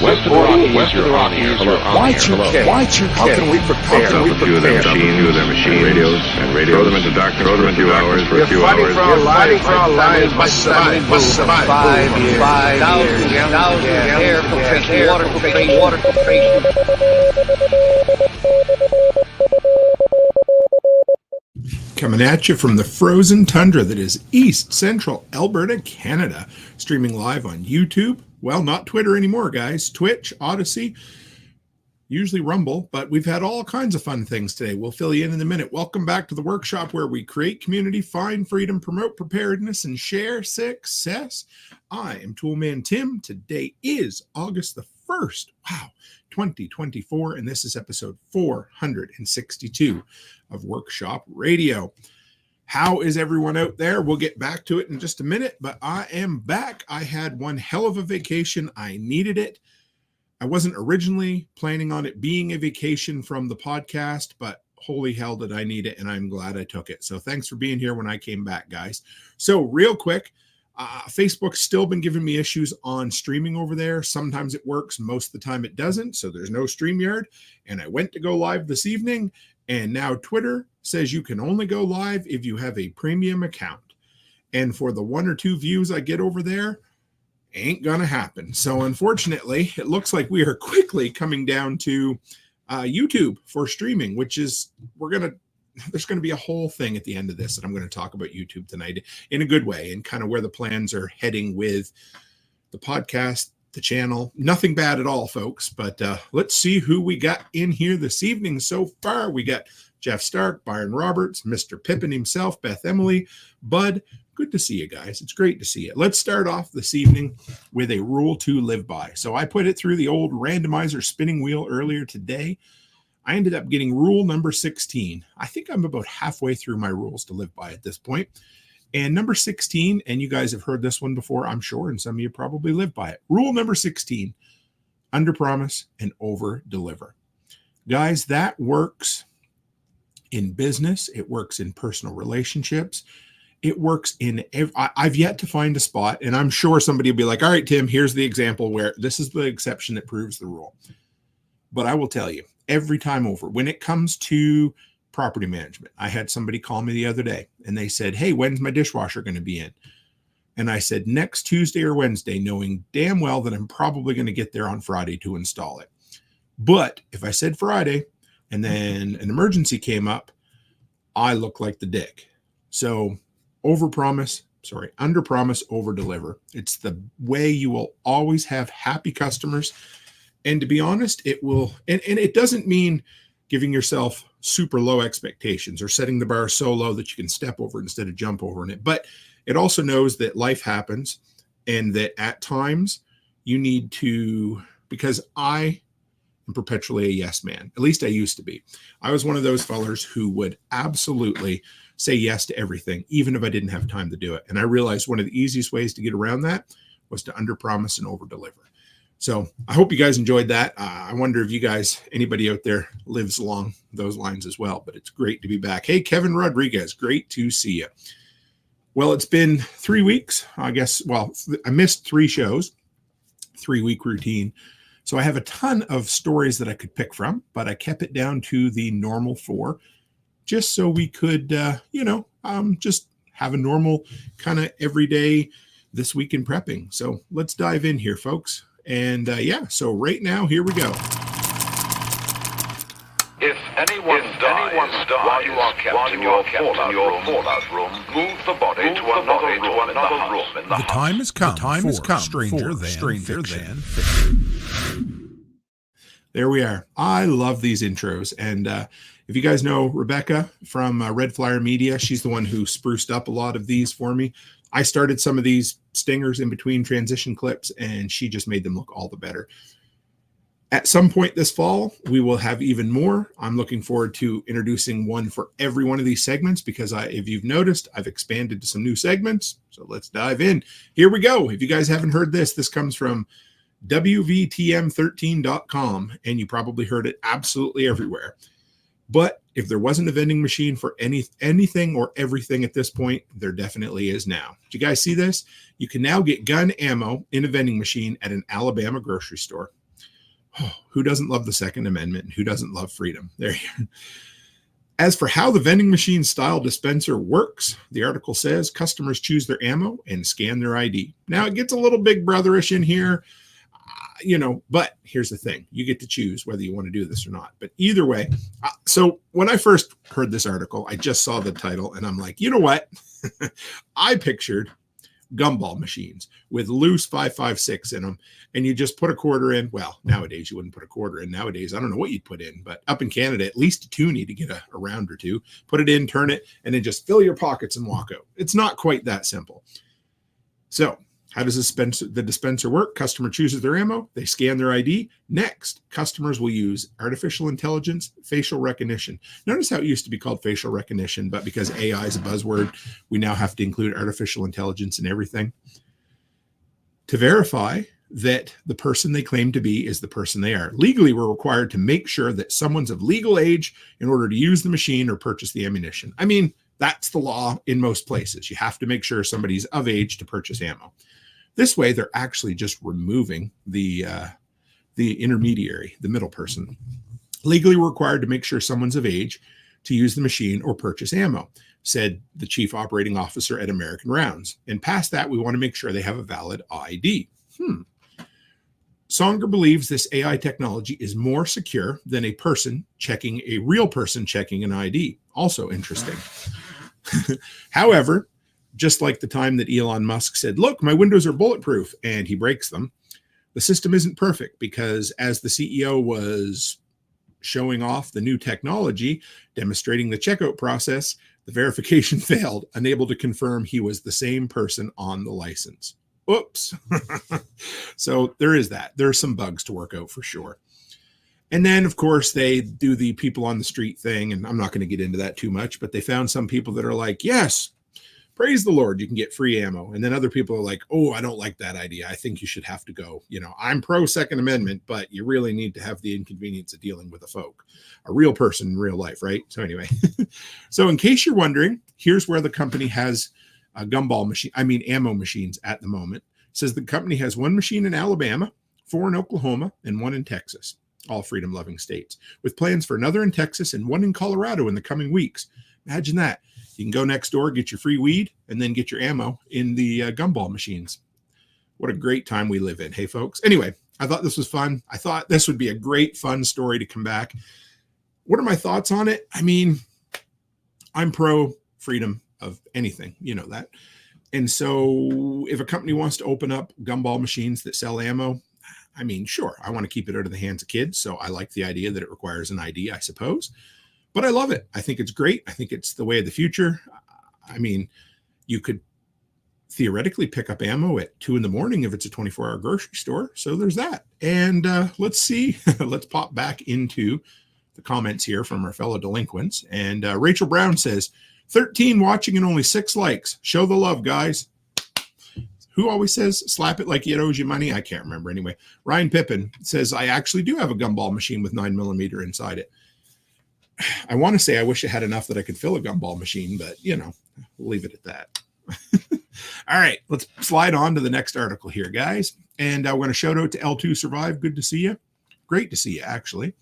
West of the Rockies. Why too How can we prepare? A few of their machines, radios, throw them into darkness for a few hours. We're fighting for our lives. Must survive. 5 years. 5,000 air filtration, water filtration. Coming at you from the frozen tundra that is East Central Alberta, Canada. Streaming live on YouTube. Well, not Twitter anymore, guys. Twitch, Odyssey, usually Rumble, but we've had all kinds of fun things today. We'll fill you in a minute. Welcome back to the workshop where we create community, find freedom, promote preparedness, and share success. I am Toolman Tim. Today is August the 1st. Wow, 2024, and this is episode 462 of Workshop Radio. How is everyone out there? We'll get back to it in just a minute, but I am back. I had one hell of a vacation. I needed it. I wasn't originally planning on it being a vacation from the podcast, but holy hell did I need it, and I'm glad I took it. So thanks for being here when I came back, guys. So real quick, Facebook's still been giving me issues on streaming over there. Sometimes it works, most of the time it doesn't, so there's no StreamYard. And I went to go live this evening, and now Twitter says you can only go live if you have a premium account. And for the 1 or 2 views I get over there, ain't gonna happen. So unfortunately, it looks like we are quickly coming down to YouTube for streaming, which is, there's going to be a whole thing at the end of this that I'm going to talk about YouTube tonight in a good way and kind of where the plans are heading with the podcast, the channel. Nothing bad at all, folks, but let's see who we got in here this evening so far. We got Jeff Stark, Byron Roberts, Mr. Pippin himself, Beth Emily, Bud. Good to see you guys. It's great to see you. Let's start off this evening with a rule to live by. So I put it through the old randomizer spinning wheel earlier today. I ended up getting rule number 16. I think I'm about halfway through my rules to live by at this point. And number 16, and you guys have heard this one before, I'm sure, and some of you probably live by it. Rule number 16, under promise and over deliver. Guys, that works in business. It works in personal relationships. It works in, I've yet to find a spot, and I'm sure somebody will be like, all right, Tim, here's the example where this is the exception that proves the rule. But I will tell you, every time over, when it comes to property management, I had somebody call me the other day and they said, hey, when's my dishwasher going to be in? And I said, next Tuesday or Wednesday, knowing damn well that I'm probably going to get there on Friday to install it. But if I said Friday and then an emergency came up, I look like the dick. So under promise, over deliver. It's the way you will always have happy customers. And to be honest, it will, and it doesn't mean giving yourself super low expectations or setting the bar so low that you can step over it instead of jump over in it. But it also knows that life happens and that at times you need to, because I am perpetually a yes man. At least I used to be. I was one of those fellers who would absolutely say yes to everything, even if I didn't have time to do it. And I realized one of the easiest ways to get around that was to under promise and over deliver. So I hope you guys enjoyed that. I wonder if you guys, anybody out there lives along those lines as well, but it's great to be back. Hey, Kevin Rodriguez, great to see you. Well, it's been 3 weeks, I guess. Well, I missed 3 shows, 3-week routine. So I have a ton of stories that I could pick from, but I kept it down to the normal 4 just so we could, just have a normal kind of everyday this week in prepping. So let's dive in here, folks. And so right now, here we go. If anyone dies while you are kept in your fallout room, move the body to another room in the house. The time has come. Stranger than fiction. There we are. I love these intros. And if you guys know Rebecca from Red Flyer Media, she's the one who spruced up a lot of these for me. I started some of these stingers in between transition clips, and she just made them look all the better. At some point this fall, we will have even more. I'm looking forward to introducing one for every one of these segments because if you've noticed, I've expanded to some new segments. So let's dive in. Here we go. If you guys haven't heard this comes from WVTM13.com, and you probably heard it absolutely everywhere. But if there wasn't a vending machine for anything or everything at this point, there definitely is now. Did you guys see this? You can now get gun ammo in a vending machine at an Alabama grocery store. Oh, who doesn't love the Second Amendment? And who doesn't love freedom? There you go. As for how the vending machine style dispenser works, the article says customers choose their ammo and scan their ID. Now it gets a little big brotherish in here. But here's the thing. You get to choose whether you want to do this or not. But either way, so when I first heard this article, I just saw the title and I'm like, you know what? I pictured gumball machines with loose 5.56 in them, and you just put a quarter in. Well, nowadays you wouldn't put a quarter in. Nowadays, I don't know what you'd put in, but up in Canada, at least a toonie to get a round or two. Put it in, turn it, and then just fill your pockets and walk out. It's not quite that simple. So how does the dispenser work? Customer chooses their ammo. They scan their ID. Next, customers will use artificial intelligence, facial recognition. Notice how it used to be called facial recognition, but because AI is a buzzword, we now have to include artificial intelligence in everything to verify that the person they claim to be is the person they are. Legally, we're required to make sure that someone's of legal age in order to use the machine or purchase the ammunition. I mean, that's the law in most places. You have to make sure somebody's of age to purchase ammo. This way, they're actually just removing the intermediary, the middle person. Legally required to make sure someone's of age to use the machine or purchase ammo, said the chief operating officer at American Rounds. And past that, we want to make sure they have a valid ID. Songer believes this AI technology is more secure than a real person checking an ID. Also interesting. However, just like the time that Elon Musk said, look, my windows are bulletproof, and he breaks them, the system isn't perfect because as the CEO was showing off the new technology, demonstrating the checkout process, the verification failed, unable to confirm he was the same person on the license. Oops. So there is that. There are some bugs to work out for sure. And then, of course, they do the people on the street thing, and I'm not going to get into that too much, but they found some people that are like, yes, praise the Lord, you can get free ammo. And then other people are like, oh, I don't like that idea. I think you should have to go. I'm pro Second Amendment, but you really need to have the inconvenience of dealing with a real person in real life, right? So anyway, so in case you're wondering, here's where the company has a ammo machines at the moment. It says the company has one machine in Alabama, 4 in Oklahoma, and 1 in Texas, all freedom-loving states, with plans for another in Texas and 1 in Colorado in the coming weeks. Imagine that. You can go next door, get your free weed, and then get your ammo in the gumball machines. What a great time we live in. Hey, folks. Anyway, I thought this was fun. I thought this would be a great, fun story to come back. What are my thoughts on it? I mean, I'm pro freedom of anything. You know that. And so if a company wants to open up gumball machines that sell ammo, I mean, sure, I want to keep it out of the hands of kids. So I like the idea that it requires an ID, I suppose. But I love it. I think it's great. I think it's the way of the future. I mean, you could theoretically pick up ammo at 2 a.m. if it's a 24-hour grocery store. So there's that. And let's see. Let's pop back into the comments here from our fellow delinquents. And Rachel Brown says, 13 watching and only 6 likes. Show the love, guys. Who always says, slap it like it owes you money? I can't remember anyway. Ryan Pippin says, I actually do have a gumball machine with 9mm inside it. I want to say I wish I had enough that I could fill a gumball machine, but, we'll leave it at that. All right, let's slide on to the next article here, guys. And I want to shout out to L2 Survive. Good to see you. Great to see you, actually.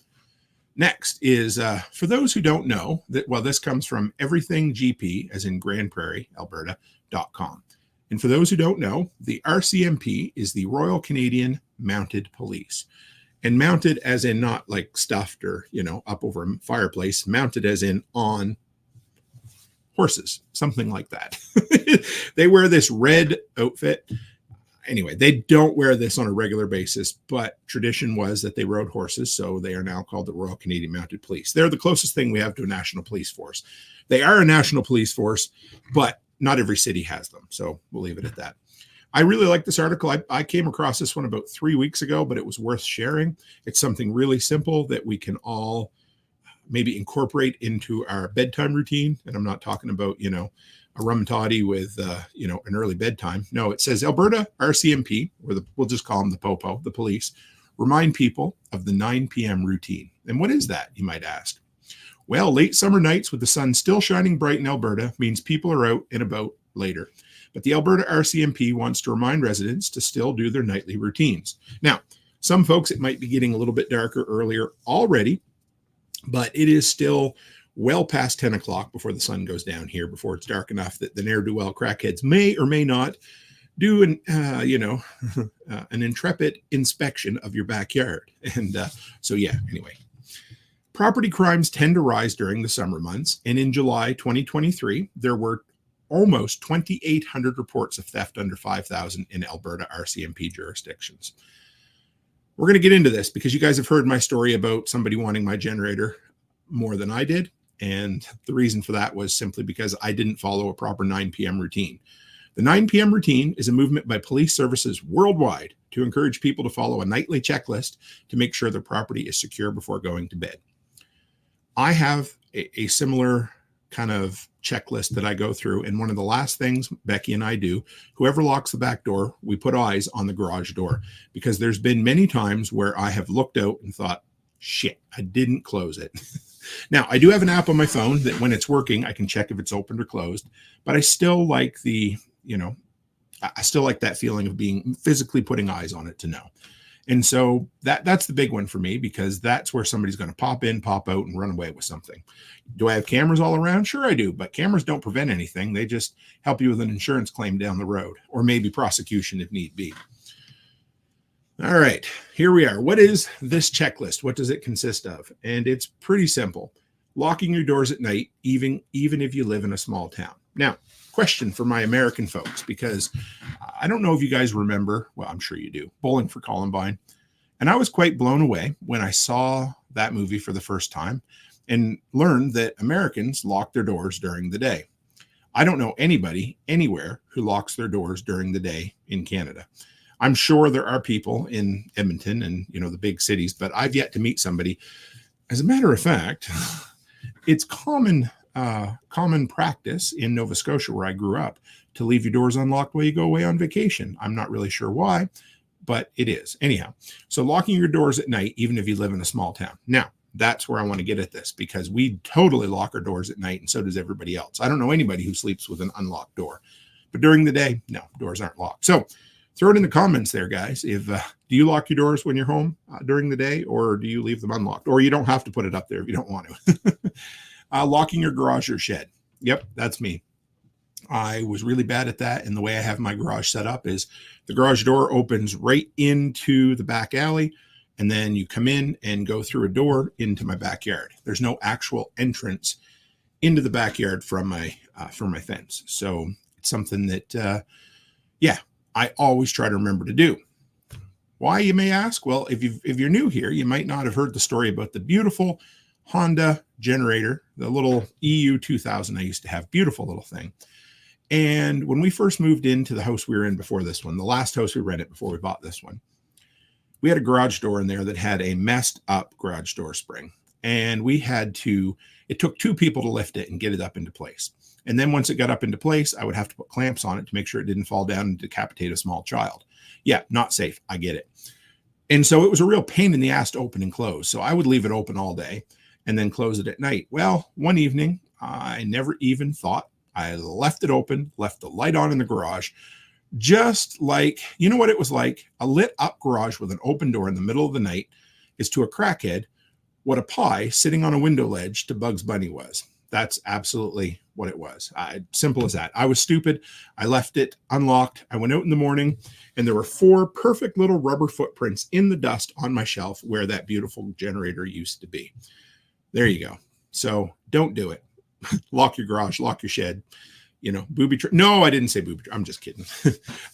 Next is, for those who don't know, this comes from everythinggp, as in Grand Prairie, Alberta.com. And for those who don't know, the RCMP is the Royal Canadian Mounted Police. And mounted as in not like stuffed or, up over a fireplace, mounted as in on horses, something like that. They wear this red outfit. Anyway, they don't wear this on a regular basis, but tradition was that they rode horses. So they are now called the Royal Canadian Mounted Police. They're the closest thing we have to a national police force. They are a national police force, but not every city has them. So we'll leave it at that. I really like this article. I came across this one about 3 weeks ago, but it was worth sharing. It's something really simple that we can all maybe incorporate into our bedtime routine. And I'm not talking about, a rum and toddy with, an early bedtime. No, it says Alberta RCMP, or we'll just call them the Popo, the police, remind people of the 9 p.m. routine. And what is that, you might ask? Well, late summer nights with the sun still shining bright in Alberta means people are out and about later. But the Alberta RCMP wants to remind residents to still do their nightly routines. Now, some folks, it might be getting a little bit darker earlier already, but it is still well past 10 o'clock before the sun goes down here, before it's dark enough that the ne'er-do-well crackheads may or may not do an intrepid inspection of your backyard. And so, yeah, anyway. Property crimes tend to rise during the summer months. And in July 2023, there were almost 2,800 reports of theft under 5,000 in Alberta RCMP jurisdictions. We're going to get into this because you guys have heard my story about somebody wanting my generator more than I did. And the reason for that was simply because I didn't follow a proper 9 p.m. routine. The 9 p.m. routine is a movement by police services worldwide to encourage people to follow a nightly checklist to make sure their property is secure before going to bed. I have a similar kind of checklist that I go through. And one of the last things Becky and I do, whoever locks the back door, we put eyes on the garage door, because there's been many times where I have looked out and thought, shit, I didn't close it. Now, I do have an app on my phone that when it's working, I can check if it's opened or closed, but I still like I still like that feeling of being physically putting eyes on it to know. And so that's the big one for me, because that's where somebody's going to pop in, pop out, and run away with something. Do I have cameras all around? Sure I do, but cameras don't prevent anything. They just help you with an insurance claim down the road, or maybe prosecution if need be. All right, here we are. What is this checklist? What does it consist of? And it's pretty simple. Locking your doors at night, even if you live in a small town. Now, question for my American folks, because I don't know if you guys remember, well, I'm sure you do, Bowling for Columbine. And I was quite blown away when I saw that movie for the first time and learned that Americans lock their doors during the day. I don't know anybody anywhere who locks their doors during the day in Canada. I'm sure there are people in Edmonton and, the big cities, but I've yet to meet somebody. As a matter of fact, it's common practice in Nova Scotia, where I grew up, to leave your doors unlocked while you go away on vacation. I'm not really sure why, but it is. Anyhow, so locking your doors at night, even if you live in a small town. Now, that's where I want to get at this, because we totally lock our doors at night, and so does everybody else. I don't know anybody who sleeps with an unlocked door. But during the day, no, doors aren't locked. So throw it in the comments there, guys. If do you lock your doors when you're home during the day, or do you leave them unlocked? Or you don't have to put it up there if you don't want to. Locking your garage or shed. Yep, that's me. I was really bad at that. And the way I have my garage set up is the garage door opens right into the back alley, and then you come in and go through a door into my backyard. There's no actual entrance into the backyard from my fence. So it's something that, I always try to remember to do. Why, you may ask? Well, if you're new here, you might not have heard the story about the beautiful Honda generator, the little EU 2000 I used to have. Beautiful little thing. And when we first moved into the house we were in before this one, the last house we rented before we bought this one, we had a garage door in there that had a messed up garage door spring. And it took 2 people to lift it and get it up into place. And then once it got up into place, I would have to put clamps on it to make sure it didn't fall down and decapitate a small child. Yeah, not safe. I get it. And so it was a real pain in the ass to open and close. So I would leave it open all day and then close it at night. Well, one evening, I never even thought. I left it open, left the light on in the garage, just like, you know what it was like? A lit up garage with an open door in the middle of the night is to a crackhead what a pie sitting on a window ledge to Bugs Bunny was. That's absolutely what it was. Simple as that. I was stupid. I left it unlocked. I went out in the morning, and there were 4 perfect little rubber footprints in the dust on my shelf where that beautiful generator used to be. There you go. So don't do it. Lock your garage, lock your shed, booby trap. No, I didn't say booby trap. I'm just kidding.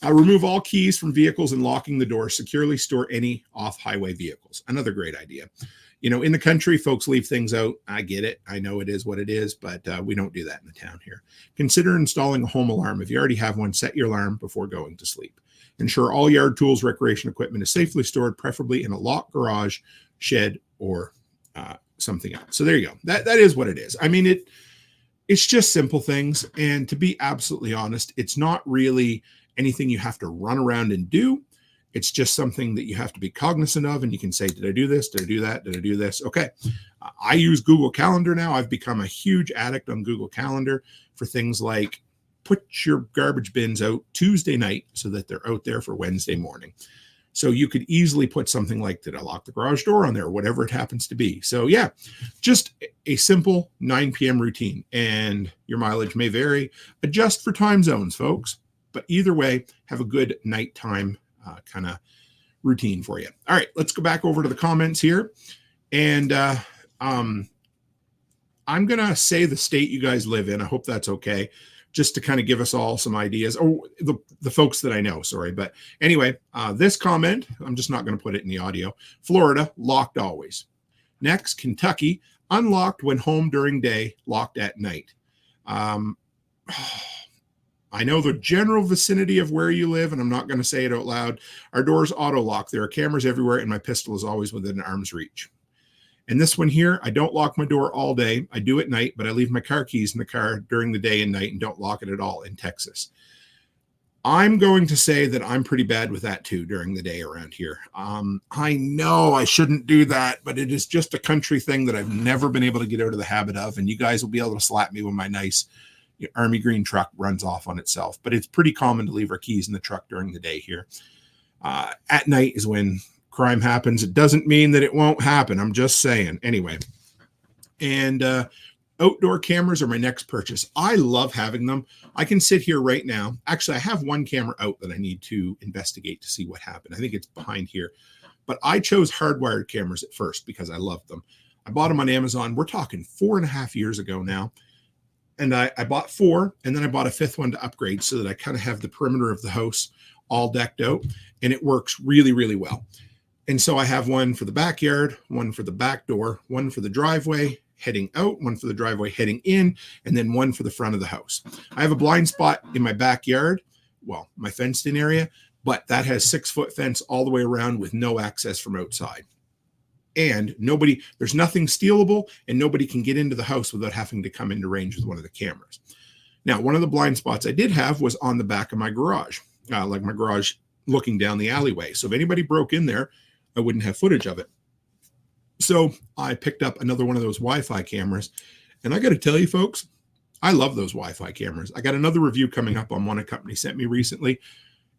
Remove all keys from vehicles and locking the door. Securely store any off-highway vehicles. Another great idea. In the country, folks leave things out. I get it. I know it is what it is, but we don't do that in the town here. Consider installing a home alarm. If you already have one, set your alarm before going to sleep. Ensure all yard tools, recreation equipment is safely stored, preferably in a locked garage, shed, or something else. So there you go. That is what it is. I mean, it's just simple things. And to be absolutely honest, it's not really anything you have to run around and do. It's just something that you have to be cognizant of, and you can say, did I do this? Did I do that? Did I do this? Okay. I use Google Calendar now. I've become a huge addict on Google Calendar for things like put your garbage bins out Tuesday night so that they're out there for Wednesday morning. So you could easily put something like, did I lock the garage door on there? Whatever it happens to be. So yeah, just a simple 9 p.m. routine, and your mileage may vary. Adjust for time zones, folks. But either way, have a good nighttime kind of routine for you. All right, let's go back over to the comments here. And I'm going to say the state you guys live in. I hope that's okay, just to kind of give us all some ideas. Oh, the folks that I know, sorry. But anyway, this comment, I'm just not going to put it in the audio. Florida, locked always. Next, Kentucky, unlocked when home during day, locked at night. I know the general vicinity of where you live, and I'm not going to say it out loud. Our doors auto lock. There are cameras everywhere, and my pistol is always within arm's reach. And this one here, I don't lock my door all day. I do at night, but I leave my car keys in the car during the day and night and don't lock it at all in Texas. I'm going to say that I'm pretty bad with that too during the day around here. I know I shouldn't do that, but it is just a country thing that I've never been able to get out of the habit of. And you guys will be able to slap me when my nice army green truck runs off on itself. But it's pretty common to leave our keys in the truck during the day here. At night is when crime happens. It doesn't mean that it won't happen. I'm just saying. Anyway. And outdoor cameras are my next purchase. I love having them. I can sit here right now. Actually, I have one camera out that I need to investigate to see what happened. I think it's behind here. But I chose hardwired cameras at first because I loved them. I bought them on Amazon. We're talking 4.5 years ago now. And I bought 4, and then I bought a 5th one to upgrade so that I kind of have the perimeter of the house all decked out, and it works really, really well. And so I have one for the backyard, one for the back door, one for the driveway heading out, one for the driveway heading in, and then one for the front of the house. I have a blind spot in my backyard, well, my fenced-in area, but that has 6-foot fence all the way around with no access from outside. And there's nothing stealable, and nobody can get into the house without having to come into range with one of the cameras. Now, one of the blind spots I did have was on the back of my garage, like my garage looking down the alleyway. So if anybody broke in there, I wouldn't have footage of it. So I picked up another one of those Wi-Fi cameras. And I got to tell you, folks, I love those Wi-Fi cameras. I got another review coming up on one a company sent me recently.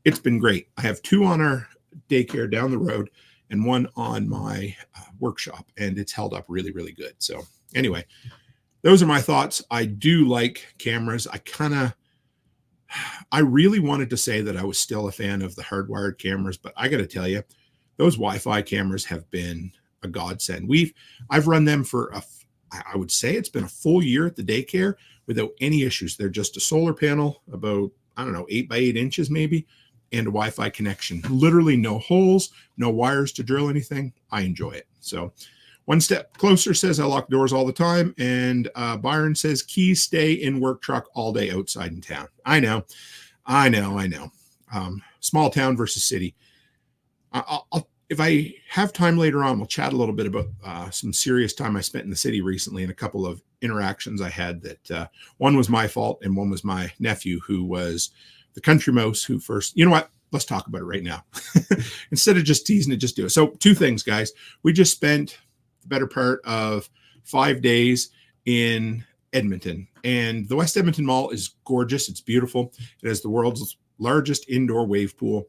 It's been great. I have 2 on our daycare down the road and 1 on my workshop, and it's held up really, really good. So anyway, those are my thoughts. I do like cameras. I really wanted to say that I was still a fan of the hardwired cameras, but I got to tell you, those Wi-Fi cameras have been a godsend. I've run them for I would say it's been a full year at the daycare without any issues. They're just a solar panel about, 8 by 8 inches maybe, and a Wi-Fi connection. Literally no holes, no wires to drill anything. I enjoy it. So one step closer says I lock doors all the time. And Byron says keys stay in work truck all day outside in town. I know. Small town versus city. If I have time later on, we'll chat a little bit about some serious time I spent in the city recently and a couple of interactions I had that one was my fault and one was my nephew, who was the country mouse who first, you know what? Let's talk about it right now. Instead of just teasing it, just do it. So 2 things, guys. We just spent the better part of 5 days in Edmonton, and the West Edmonton Mall is gorgeous. It's beautiful. It has the world's largest indoor wave pool.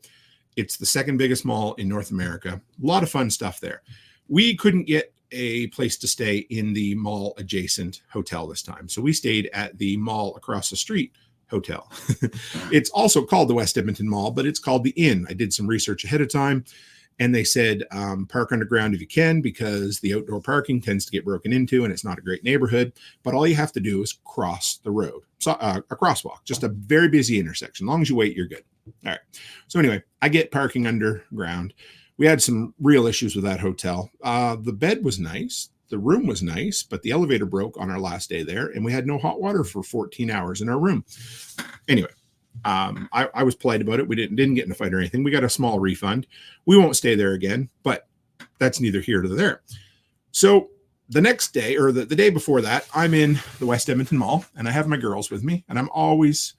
It's the 2nd biggest mall in North America. A lot of fun stuff there. We couldn't get a place to stay in the mall adjacent hotel this time. So we stayed at the mall across the street hotel. It's also called the West Edmonton Mall, but it's called the Inn. I did some research ahead of time, and they said park underground if you can, because the outdoor parking tends to get broken into and it's not a great neighborhood. But all you have to do is cross the road. So a crosswalk, just a very busy intersection. As long as you wait, you're good. All right. So anyway, I get parking underground. We had some real issues with that hotel. The bed was nice. The room was nice, but the elevator broke on our last day there, and we had no hot water for 14 hours in our room. Anyway, I was polite about it. We didn't get in a fight or anything. We got a small refund. We won't stay there again, but that's neither here nor there. So the next day, or the day before that, I'm in the West Edmonton Mall, and I have my girls with me, and I'm always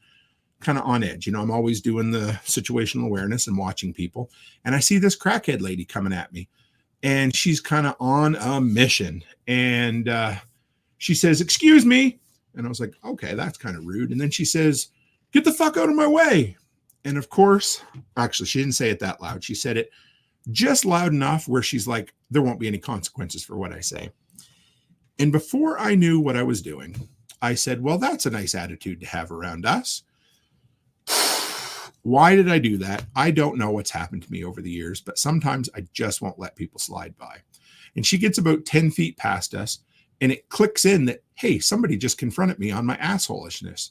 kind of on edge. You know, I'm always doing the situational awareness and watching people. And I see this crackhead lady coming at me, and she's kind of on a mission. And she says, "Excuse me." And I was like, okay, that's kind of rude. And then she says, "Get the fuck out of my way." And of course, actually, she didn't say it that loud. She said it just loud enough where she's like, there won't be any consequences for what I say. And before I knew what I was doing, I said, well, that's a nice attitude to have around us. Why did I do that? I don't know what's happened to me over the years, but sometimes I just won't let people slide by. And she gets about 10 feet past us, and it clicks in that, hey, somebody just confronted me on my assholishness.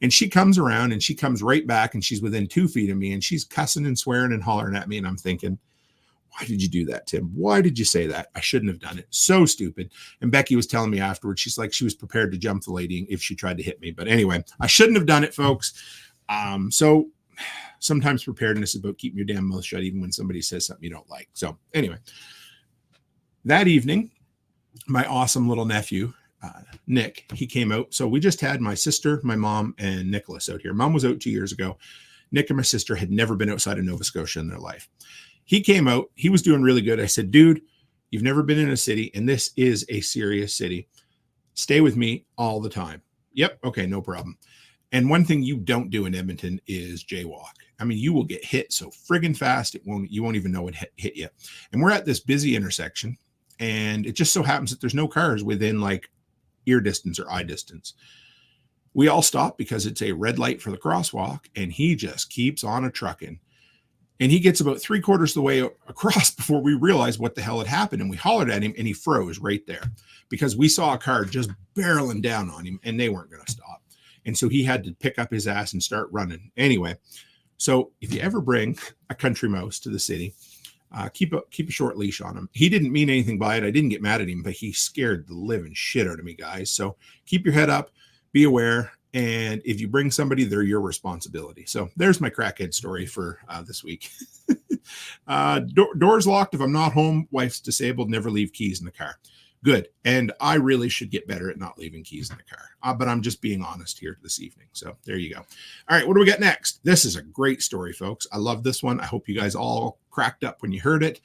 And she comes around and she comes right back, and she's within 2 feet of me, and she's cussing and swearing and hollering at me. And I'm thinking, why did you do that, Tim? Why did you say that? I shouldn't have done it. So stupid. And Becky was telling me afterwards, she's like, she was prepared to jump the lady if she tried to hit me. But anyway, I shouldn't have done it, folks. So sometimes preparedness is about keeping your damn mouth shut, even when somebody says something you don't like. So anyway, that evening, my awesome little nephew, Nick, he came out. So we just had my sister, my mom, and Nicholas out here. Mom was out 2 years ago. Nick and my sister had never been outside of Nova Scotia in their life. He came out. He was doing really good. I said, dude, you've never been in a city, and this is a serious city. Stay with me all the time. Yep. Okay, no problem. And one thing you don't do in Edmonton is jaywalk. I mean, you will get hit so friggin' fast, you won't even know it hit you. And we're at this busy intersection, and it just so happens that there's no cars within like ear distance or eye distance. We all stop because it's a red light for the crosswalk, and he just keeps on a trucking. And he gets about 3/4 of the way across before we realized what the hell had happened. And we hollered at him, and he froze right there because we saw a car just barreling down on him, and they weren't going to stop. And so he had to pick up his ass and start running. Anyway, so if you ever bring a country mouse to the city, keep a short leash on him. He didn't mean anything by it. I didn't get mad at him, but he scared the living shit out of me, guys. So keep your head up, be aware. And if you bring somebody, they're your responsibility. So there's my crackhead story for this week. Doors locked if I'm not home. Wife's disabled. Never leave keys in the car. Good. And I really should get better at not leaving keys in the car. But I'm just being honest here this evening. So there you go. All right. What do we got next? This is a great story, folks. I love this one. I hope you guys all cracked up when you heard it.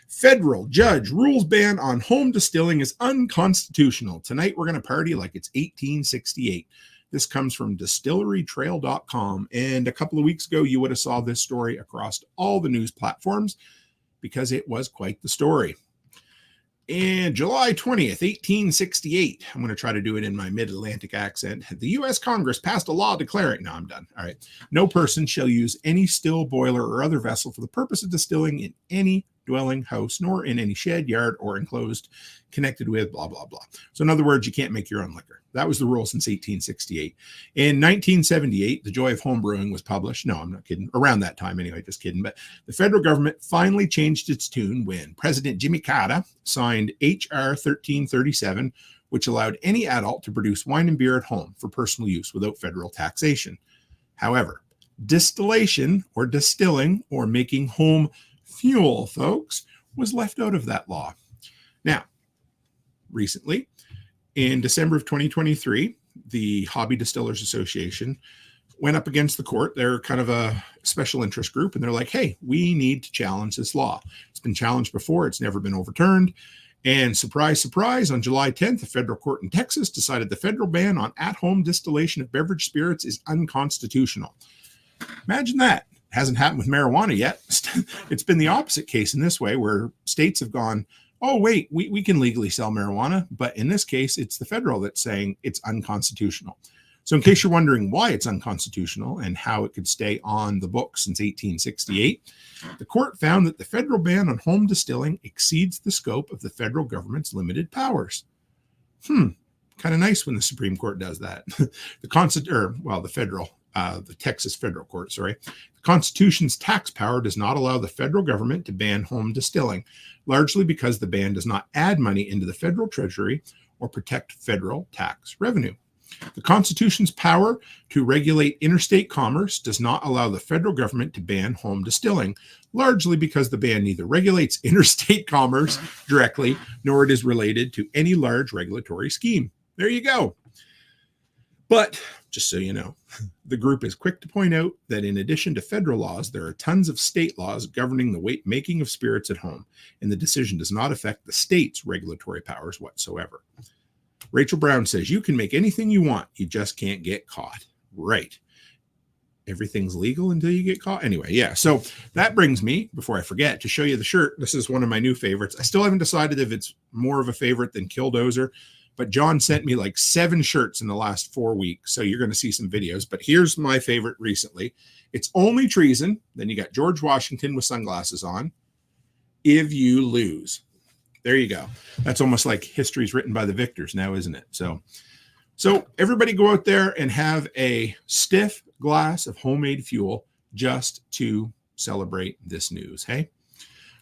Federal judge rules ban on home distilling is unconstitutional. Tonight, we're going to party like it's 1868. This comes from distillerytrail.com. And a couple of weeks ago, you would have saw this story across all the news platforms because it was quite the story. And July 20th, 1868, I'm going to try to do it in my mid-Atlantic accent. The U.S. Congress passed a law declaring, no, I'm done. All right. No person shall use any still, boiler, or other vessel for the purpose of distilling in any dwelling, house, nor in any shed, yard, or enclosed connected with blah, blah, blah. So in other words, you can't make your own liquor. That was the rule since 1868. In 1978, The Joy of Homebrewing was published. No, I'm not kidding. Around that time anyway, just kidding. But the federal government finally changed its tune when President Jimmy Carter signed H.R. 1337, which allowed any adult to produce wine and beer at home for personal use without federal taxation. However, distillation or distilling or making home fuel, folks, was left out of that law. Now, recently, in December of 2023, the Hobby Distillers Association went up against the court. They're kind of a special interest group, and they're like, hey, we need to challenge this law. It's been challenged before. It's never been overturned. And surprise, surprise, on July 10th, a federal court in Texas decided the federal ban on at-home distillation of beverage spirits is unconstitutional. Imagine that. Hasn't happened with marijuana yet. It's been the opposite case in this way, where states have gone, oh, wait, we can legally sell marijuana. But in this case, it's the federal that's saying it's unconstitutional. So in case you're wondering why it's unconstitutional and how it could stay on the books since 1868, the court found that the federal ban on home distilling exceeds the scope of the federal government's limited powers. Kind of nice when the Supreme Court does that. The Texas federal court, sorry. The Constitution's tax power does not allow the federal government to ban home distilling, largely because the ban does not add money into the federal treasury or protect federal tax revenue. The Constitution's power to regulate interstate commerce does not allow the federal government to ban home distilling, largely because the ban neither regulates interstate commerce directly, nor it is related to any large regulatory scheme. There you go. But just so you know, the group is quick to point out that in addition to federal laws, there are tons of state laws governing the making of spirits at home, and the decision does not affect the state's regulatory powers whatsoever. Rachel Brown says, you can make anything you want, you just can't get caught. Right. Everything's legal until you get caught. Anyway, yeah. So that brings me, before I forget, to show you the shirt. This is one of my new favorites. I still haven't decided if it's more of a favorite than Killdozer, but John sent me like 7 shirts in the last 4 weeks. So you're going to see some videos, but here's my favorite recently. It's Only Treason. Then you got George Washington with sunglasses on. If you lose. There you go. That's almost like history's written by the victors now, isn't it? So everybody go out there and have a stiff glass of homemade fuel just to celebrate this news. Hey,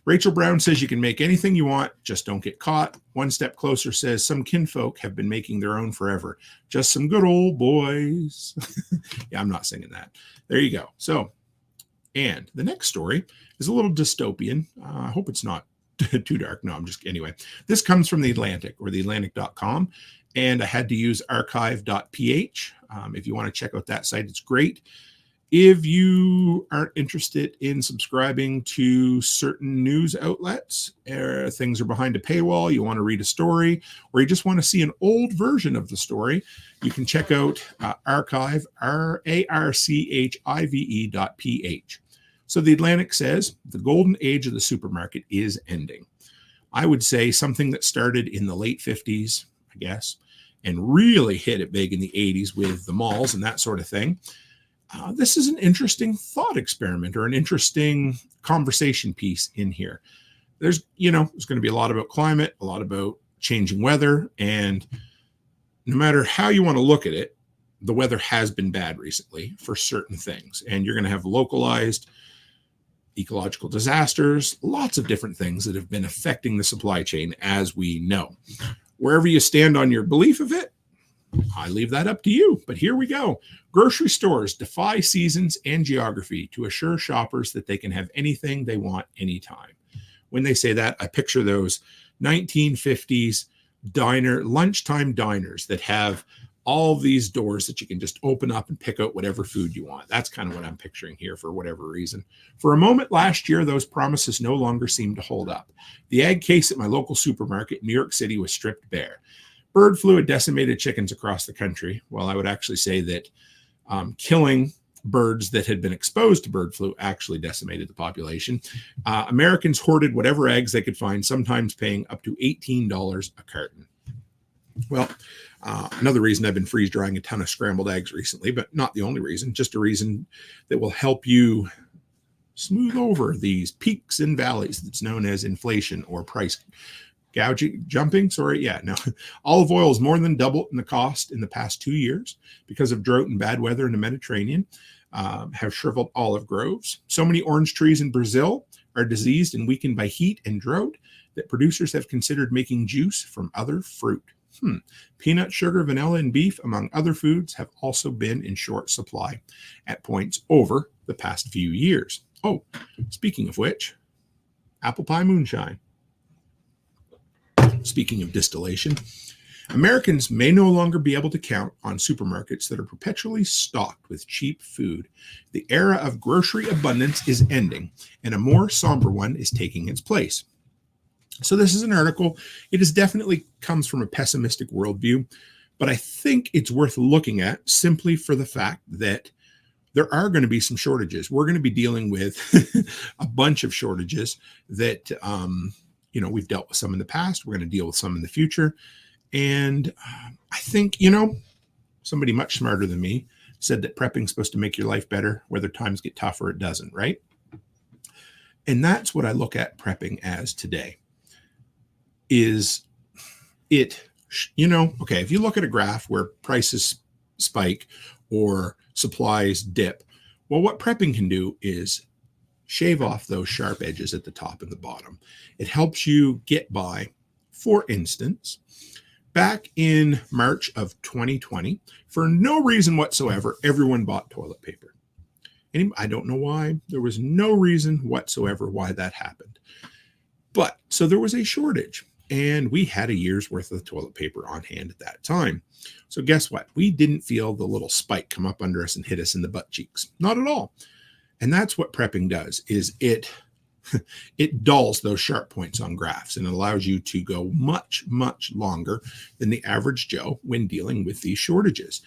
Rachel Brown says you can make anything you want, just don't get caught. One Step Closer says some kinfolk have been making their own forever. Just some good old boys. Yeah, I'm not singing that. There you go. So, and the next story is a little dystopian. I hope it's not too dark. No, I'm just, anyway. This comes from The Atlantic or theatlantic.com, and I had to use archive.ph. If you want to check out that site, it's great. If you aren't interested in subscribing to certain news outlets, things are behind a paywall, you want to read a story, or you just want to see an old version of the story, you can check out archive, archive.ph. So The Atlantic says, the golden age of the supermarket is ending. I would say something that started in the late 50s, I guess, and really hit it big in the 80s with the malls and that sort of thing. This is an interesting thought experiment or an interesting conversation piece in here. There's going to be a lot about climate, a lot about changing weather, and no matter how you want to look at it, the weather has been bad recently for certain things, and you're going to have localized ecological disasters, lots of different things that have been affecting the supply chain, as we know. Wherever you stand on your belief of it, I leave that up to you, but here we go. Grocery stores defy seasons and geography to assure shoppers that they can have anything they want anytime. When they say that, I picture those 1950s lunchtime diners that have all these doors that you can just open up and pick out whatever food you want. That's kind of what I'm picturing here for whatever reason. For a moment last year, those promises no longer seem to hold up. The egg case at my local supermarket in New York City was stripped bare. Bird flu had decimated chickens across the country. Well, I would actually say that killing birds that had been exposed to bird flu actually decimated the population. Americans hoarded whatever eggs they could find, sometimes paying up to $18 a carton. Well, another reason I've been freeze drying a ton of scrambled eggs recently, but not the only reason, just a reason that will help you smooth over these peaks and valleys that's known as inflation or price jumping. Olive oil has more than doubled in the cost in the past 2 years because of drought and bad weather in the Mediterranean. Have shriveled olive groves. So many orange trees in Brazil are diseased and weakened by heat and drought that producers have considered making juice from other fruit. Peanut, sugar, vanilla, and beef, among other foods, have also been in short supply at points over the past few years. Oh, speaking of which, apple pie moonshine. Speaking of distillation, Americans may no longer be able to count on supermarkets that are perpetually stocked with cheap food. The era of grocery abundance is ending, and a more somber one is taking its place. So this is an article. It definitely comes from a pessimistic worldview, but I think it's worth looking at simply for the fact that there are going to be some shortages. We're going to be dealing with a bunch of shortages that, we've dealt with some in the past. We're going to deal with some in the future. And I think, somebody much smarter than me said that prepping is supposed to make your life better, whether times get tough or it doesn't, right? And that's what I look at prepping as today. Is it, if you look at a graph where prices spike or supplies dip, well, what prepping can do is shave off those sharp edges at the top and the bottom. It helps you get by. For instance, back in March of 2020, for no reason whatsoever, everyone bought toilet paper. And I don't know why. There was no reason whatsoever why that happened. But so there was a shortage. and we had a year's worth of toilet paper on hand at that time. So guess what? We didn't feel the little spike come up under us and hit us in the butt cheeks. Not at all. And that's what prepping does, is it dulls those sharp points on graphs, and it allows you to go much, much longer than the average Joe when dealing with these shortages.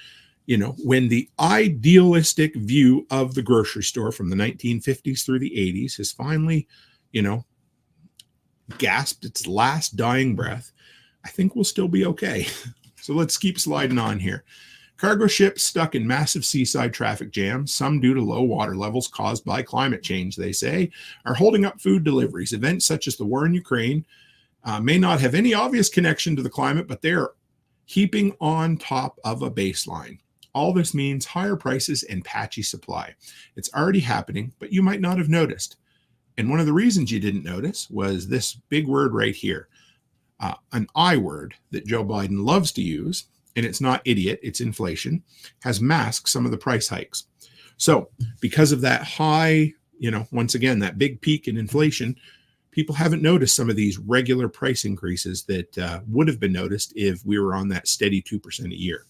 You know, when the idealistic view of the grocery store from the 1950s through the 80s has finally, you know, gasped its last dying breath, I think we'll still be okay. So let's keep sliding on here. Cargo ships stuck in massive seaside traffic jams, some due to low water levels caused by climate change, they say, are holding up food deliveries. Events such as the war in Ukraine may not have any obvious connection to the climate, but they are heaping on top of a baseline. All this means higher prices and patchy supply. It's already happening, but you might not have noticed. And one of the reasons you didn't notice was this big word right here, an I word that Joe Biden loves to use, and it's not idiot, it's inflation, has masked some of the price hikes. So because of that high, you know, once again, that big peak in inflation, people haven't noticed some of these regular price increases that would have been noticed if we were on that steady 2% a year.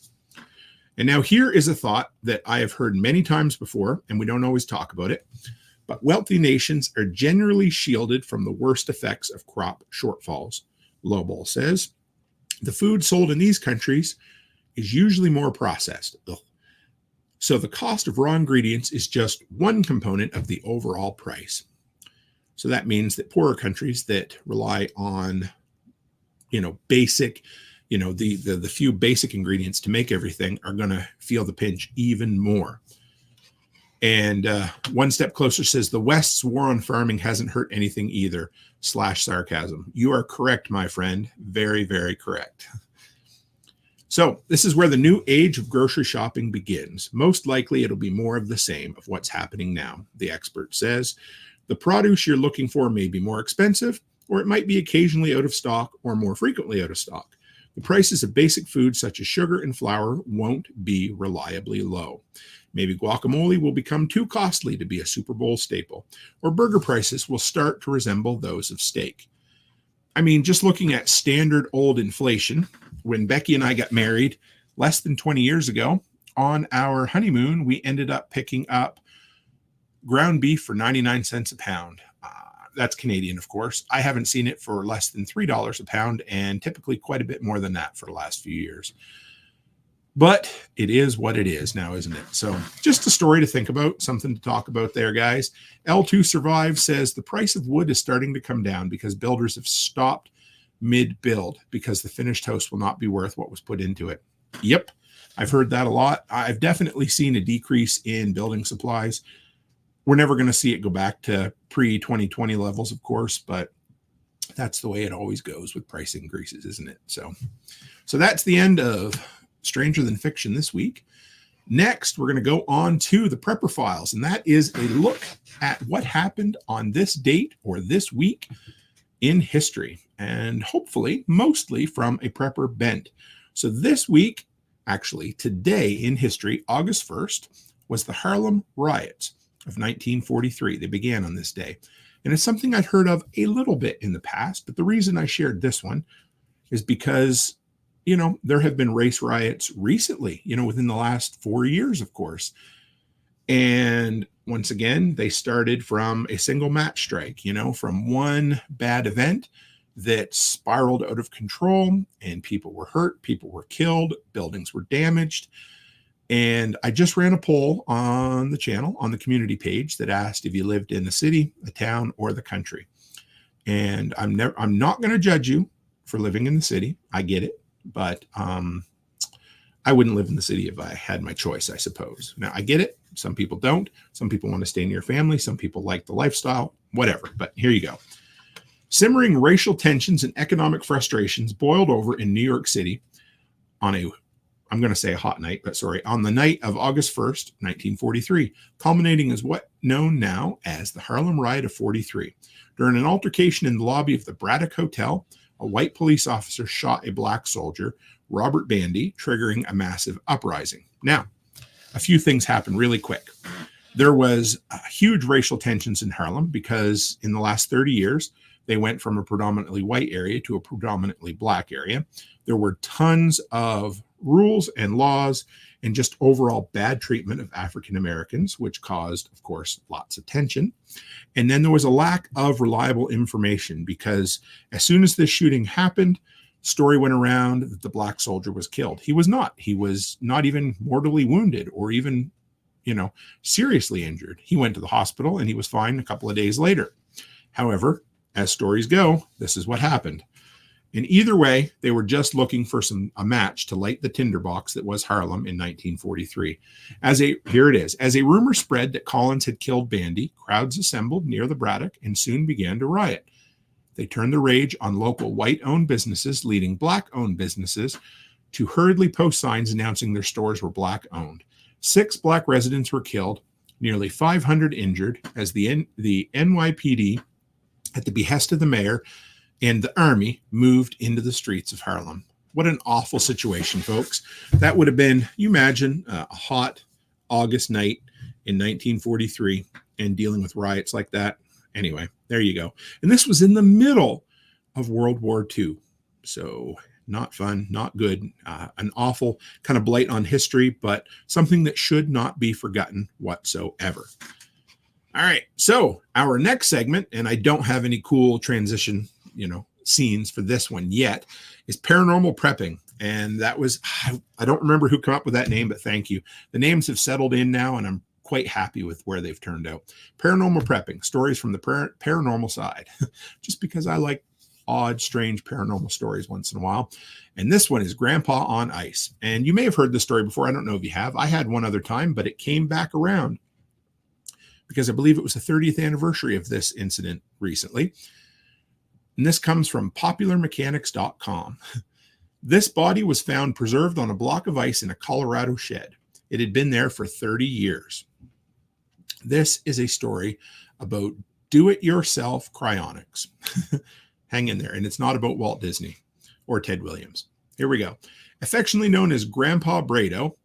And now here is a thought that I have heard many times before, and we don't always talk about it, but wealthy nations are generally shielded from the worst effects of crop shortfalls. Lobel says, the food sold in these countries is usually more processed. So the cost of raw ingredients is just one component of the overall price. So that means that poorer countries that rely on, you know, basic, you know, the few basic ingredients to make everything are going to feel the pinch even more. And One Step Closer says the West's war on farming hasn't hurt anything either, /sarcasm. You are correct, my friend. Very, very correct. So this is where the new age of grocery shopping begins. Most likely it'll be more of the same of what's happening now, the expert says. The produce you're looking for may be more expensive, or it might be occasionally out of stock or more frequently out of stock. The prices of basic foods such as sugar and flour won't be reliably low. Maybe guacamole will become too costly to be a Super Bowl staple, or burger prices will start to resemble those of steak. I mean, just looking at standard old inflation, when Becky and I got married less than 20 years ago, on our honeymoon, we ended up picking up ground beef for 99 cents a pound. That's Canadian, of course. I haven't seen it for less than $3 a pound, and typically quite a bit more than that for the last few years. But it is what it is now, isn't it? So just a story to think about, something to talk about there, guys. L2 Survive says the price of wood is starting to come down because builders have stopped mid-build because the finished house will not be worth what was put into it. Yep, I've heard that a lot. I've definitely seen a decrease in building supplies. We're never going to see it go back to pre-2020 levels, of course, but that's the way it always goes with price increases, isn't it? So that's the end of Stranger Than Fiction this week. Next, we're going to go on to the Prepper Files, and that is a look at what happened on this date or this week in history, and hopefully mostly from a prepper bent. So this week, actually today in history, August 1st, was the Harlem Riots of 1943. They began on this day. And it's something I'd heard of a little bit in the past, but the reason I shared this one is because, you know, there have been race riots recently, you know, within the last 4 years, of course. And once again, they started from a single match strike, you know, from one bad event that spiraled out of control, and people were hurt, people were killed, buildings were damaged. And I just ran a poll on the channel, on the community page, that asked if you lived in the city, the town, or the country. And I'm not going to judge you for living in the city. I get it. But I wouldn't live in the city if I had my choice, I suppose. Now, I get it. Some people don't. Some people want to stay near family. Some people like the lifestyle, whatever. But here you go. Simmering racial tensions and economic frustrations boiled over in New York City on I'm going to say a hot night, but sorry, on the night of August 1st, 1943, culminating as what known now as the Harlem Riot of 43. During an altercation in the lobby of the Braddock Hotel, a white police officer shot a black soldier, Robert Bandy, triggering a massive uprising. Now, a few things happened really quick. There was huge racial tensions in Harlem because in the last 30 years, They went from a predominantly white area to a predominantly black area. There were tons of rules and laws and just overall bad treatment of African Americans, which caused, of course, lots of tension. And then there was a lack of reliable information because as soon as this shooting happened, story went around that the black soldier was killed. He was not. He was not even mortally wounded or even, seriously injured. He went to the hospital and he was fine a couple of days later. However, as stories go, this is what happened. In either way, they were just looking for a match to light the tinderbox that was Harlem in 1943. Here it is. As a rumor spread that Collins had killed Bandy, crowds assembled near the Braddock and soon began to riot. They turned the rage on local white-owned businesses, leading black-owned businesses to hurriedly post signs announcing their stores were black-owned. 6 black residents were killed, nearly 500 injured, as the NYPD, at the behest of the mayor and the army, moved into the streets of Harlem. What an awful situation, folks. That would have been, you imagine, a hot August night in 1943 and dealing with riots like that. Anyway, there you go. And this was in the middle of World War II. So not fun, not good, an awful kind of blight on history, but something that should not be forgotten whatsoever. All right, so our next segment, and I don't have any cool transition, scenes for this one yet, is paranormal prepping. And that was, I don't remember who came up with that name, but thank you. The names have settled in now, and I'm quite happy with where they've turned out. Paranormal prepping, stories from the paranormal side, just because I like odd, strange paranormal stories once in a while. And this one is Grandpa on Ice. And you may have heard this story before. I don't know if you have. I had one other time, but it came back around because I believe it was the 30th anniversary of this incident recently. And this comes from popularmechanics.com. This body was found preserved on a block of ice in a Colorado shed. It had been there for 30 years. This is a story about do-it-yourself cryonics. Hang in there. And it's not about Walt Disney or Ted Williams. Here we go. Affectionately known as Grandpa Brado,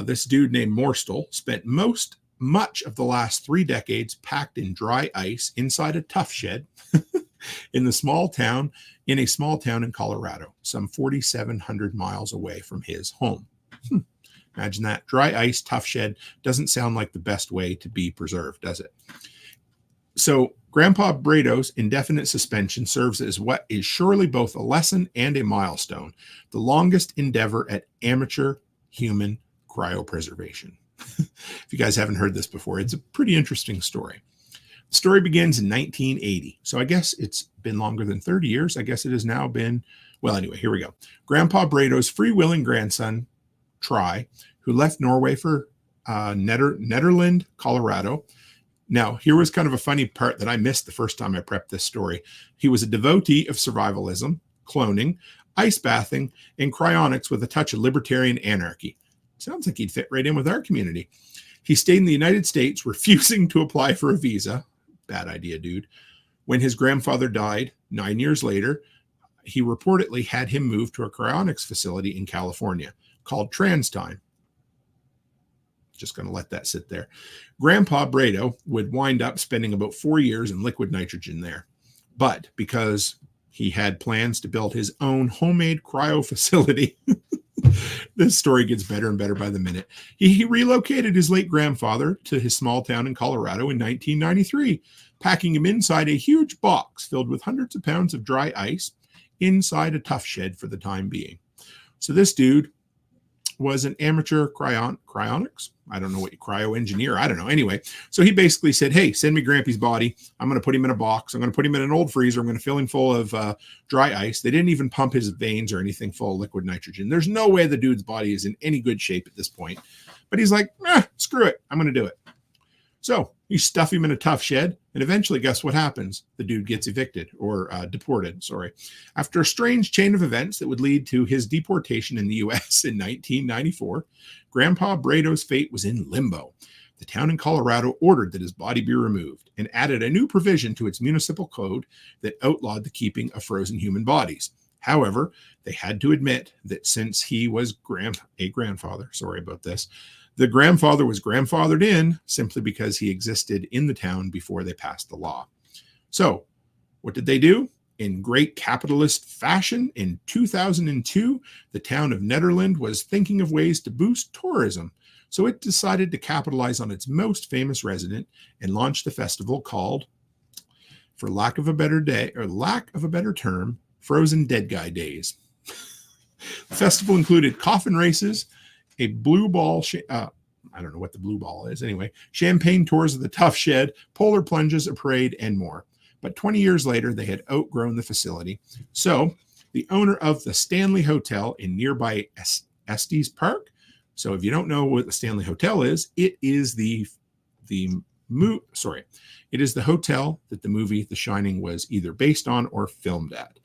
this dude named Morstel spent much of the last 3 decades packed in dry ice inside a tough shed in a small town in Colorado, some 4,700 miles away from his home. Imagine that. Dry ice, tough shed. Doesn't sound like the best way to be preserved, does it? So Grandpa Brado's indefinite suspension serves as what is surely both a lesson and a milestone, the longest endeavor at amateur human cryopreservation. If you guys haven't heard this before, it's a pretty interesting story. The story begins in 1980. So I guess it's been longer than 30 years. I guess it has now been, well, anyway, here we go. Grandpa Brado's free-willing grandson, Try, who left Norway for Nederland, Colorado. Now, here was kind of a funny part that I missed the first time I prepped this story. He was a devotee of survivalism, cloning, ice bathing, and cryonics with a touch of libertarian anarchy. Sounds like he'd fit right in with our community. He stayed in the United States, refusing to apply for a visa. Bad idea, dude. When his grandfather died 9 years later, he reportedly had him moved to a cryonics facility in California called TransTime. Just going to let that sit there. Grandpa Brado would wind up spending about 4 years in liquid nitrogen there. But because he had plans to build his own homemade cryo facility, this story gets better and better by the minute. He relocated his late grandfather to his small town in Colorado in 1993, packing him inside a huge box filled with hundreds of pounds of dry ice inside a tough shed for the time being. So this dude was an amateur cryonics. I don't know what you cryo engineer. I don't know. Anyway, so he basically said, hey, send me Grampy's body. I'm going to put him in a box. I'm going to put him in an old freezer. I'm going to fill him full of dry ice. They didn't even pump his veins or anything full of liquid nitrogen. There's no way the dude's body is in any good shape at this point. But he's like, screw it. I'm going to do it. So you stuff him in a tough shed, and eventually, guess what happens? The dude gets evicted or deported, After a strange chain of events that would lead to his deportation in the U.S. in 1994, Grandpa Brado's fate was in limbo. The town in Colorado ordered that his body be removed and added a new provision to its municipal code that outlawed the keeping of frozen human bodies. However, they had to admit that since he was a grandfather, the grandfather was grandfathered in simply because he existed in the town before they passed the law. So What did they do? In great capitalist fashion, in 2002, the town of Nederland was thinking of ways to boost tourism. So it decided to capitalize on its most famous resident and launched a festival called, for lack of a better term, Frozen Dead Guy Days. The festival included coffin races, a blue ball, I don't know what the blue ball is anyway, champagne tours of the Tough Shed, polar plunges, a parade, and more. But 20 years later, they had outgrown the facility. So the owner of the Stanley Hotel in nearby Estes Park. So if you don't know what the Stanley Hotel is, it is it is the hotel that the movie The Shining was either based on or filmed at.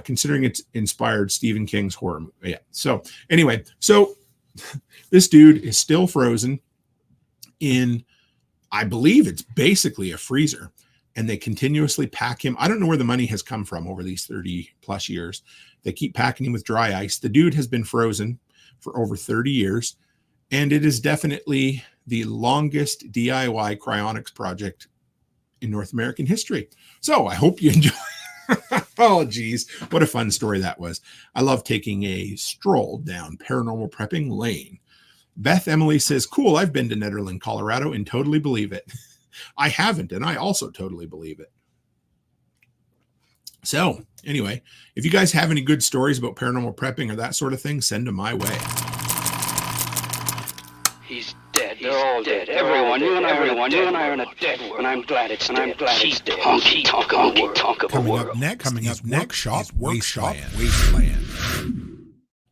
Considering it's inspired Stephen King's horror movie. Yeah. So anyway, this dude is still frozen in, I believe it's basically a freezer. And they continuously pack him. I don't know where the money has come from over these 30 plus years. They keep packing him with dry ice. The dude has been frozen for over 30 years. And it is definitely the longest DIY cryonics project in North American history. So I hope you enjoy. Oh, geez. What a fun story that was. I love taking a stroll down paranormal prepping lane. Beth Emily says, cool, I've been to Nederland, Colorado, and totally believe it. I haven't, and I also totally believe it. So anyway, if you guys have any good stories about paranormal prepping or that sort of thing, send them my way. He's dead. They're all dead. Everyone. You and I are in a dead world. And I'm glad it's dead. He's dead. Honky tonk of a world. Coming up next, Workshop Wasteland.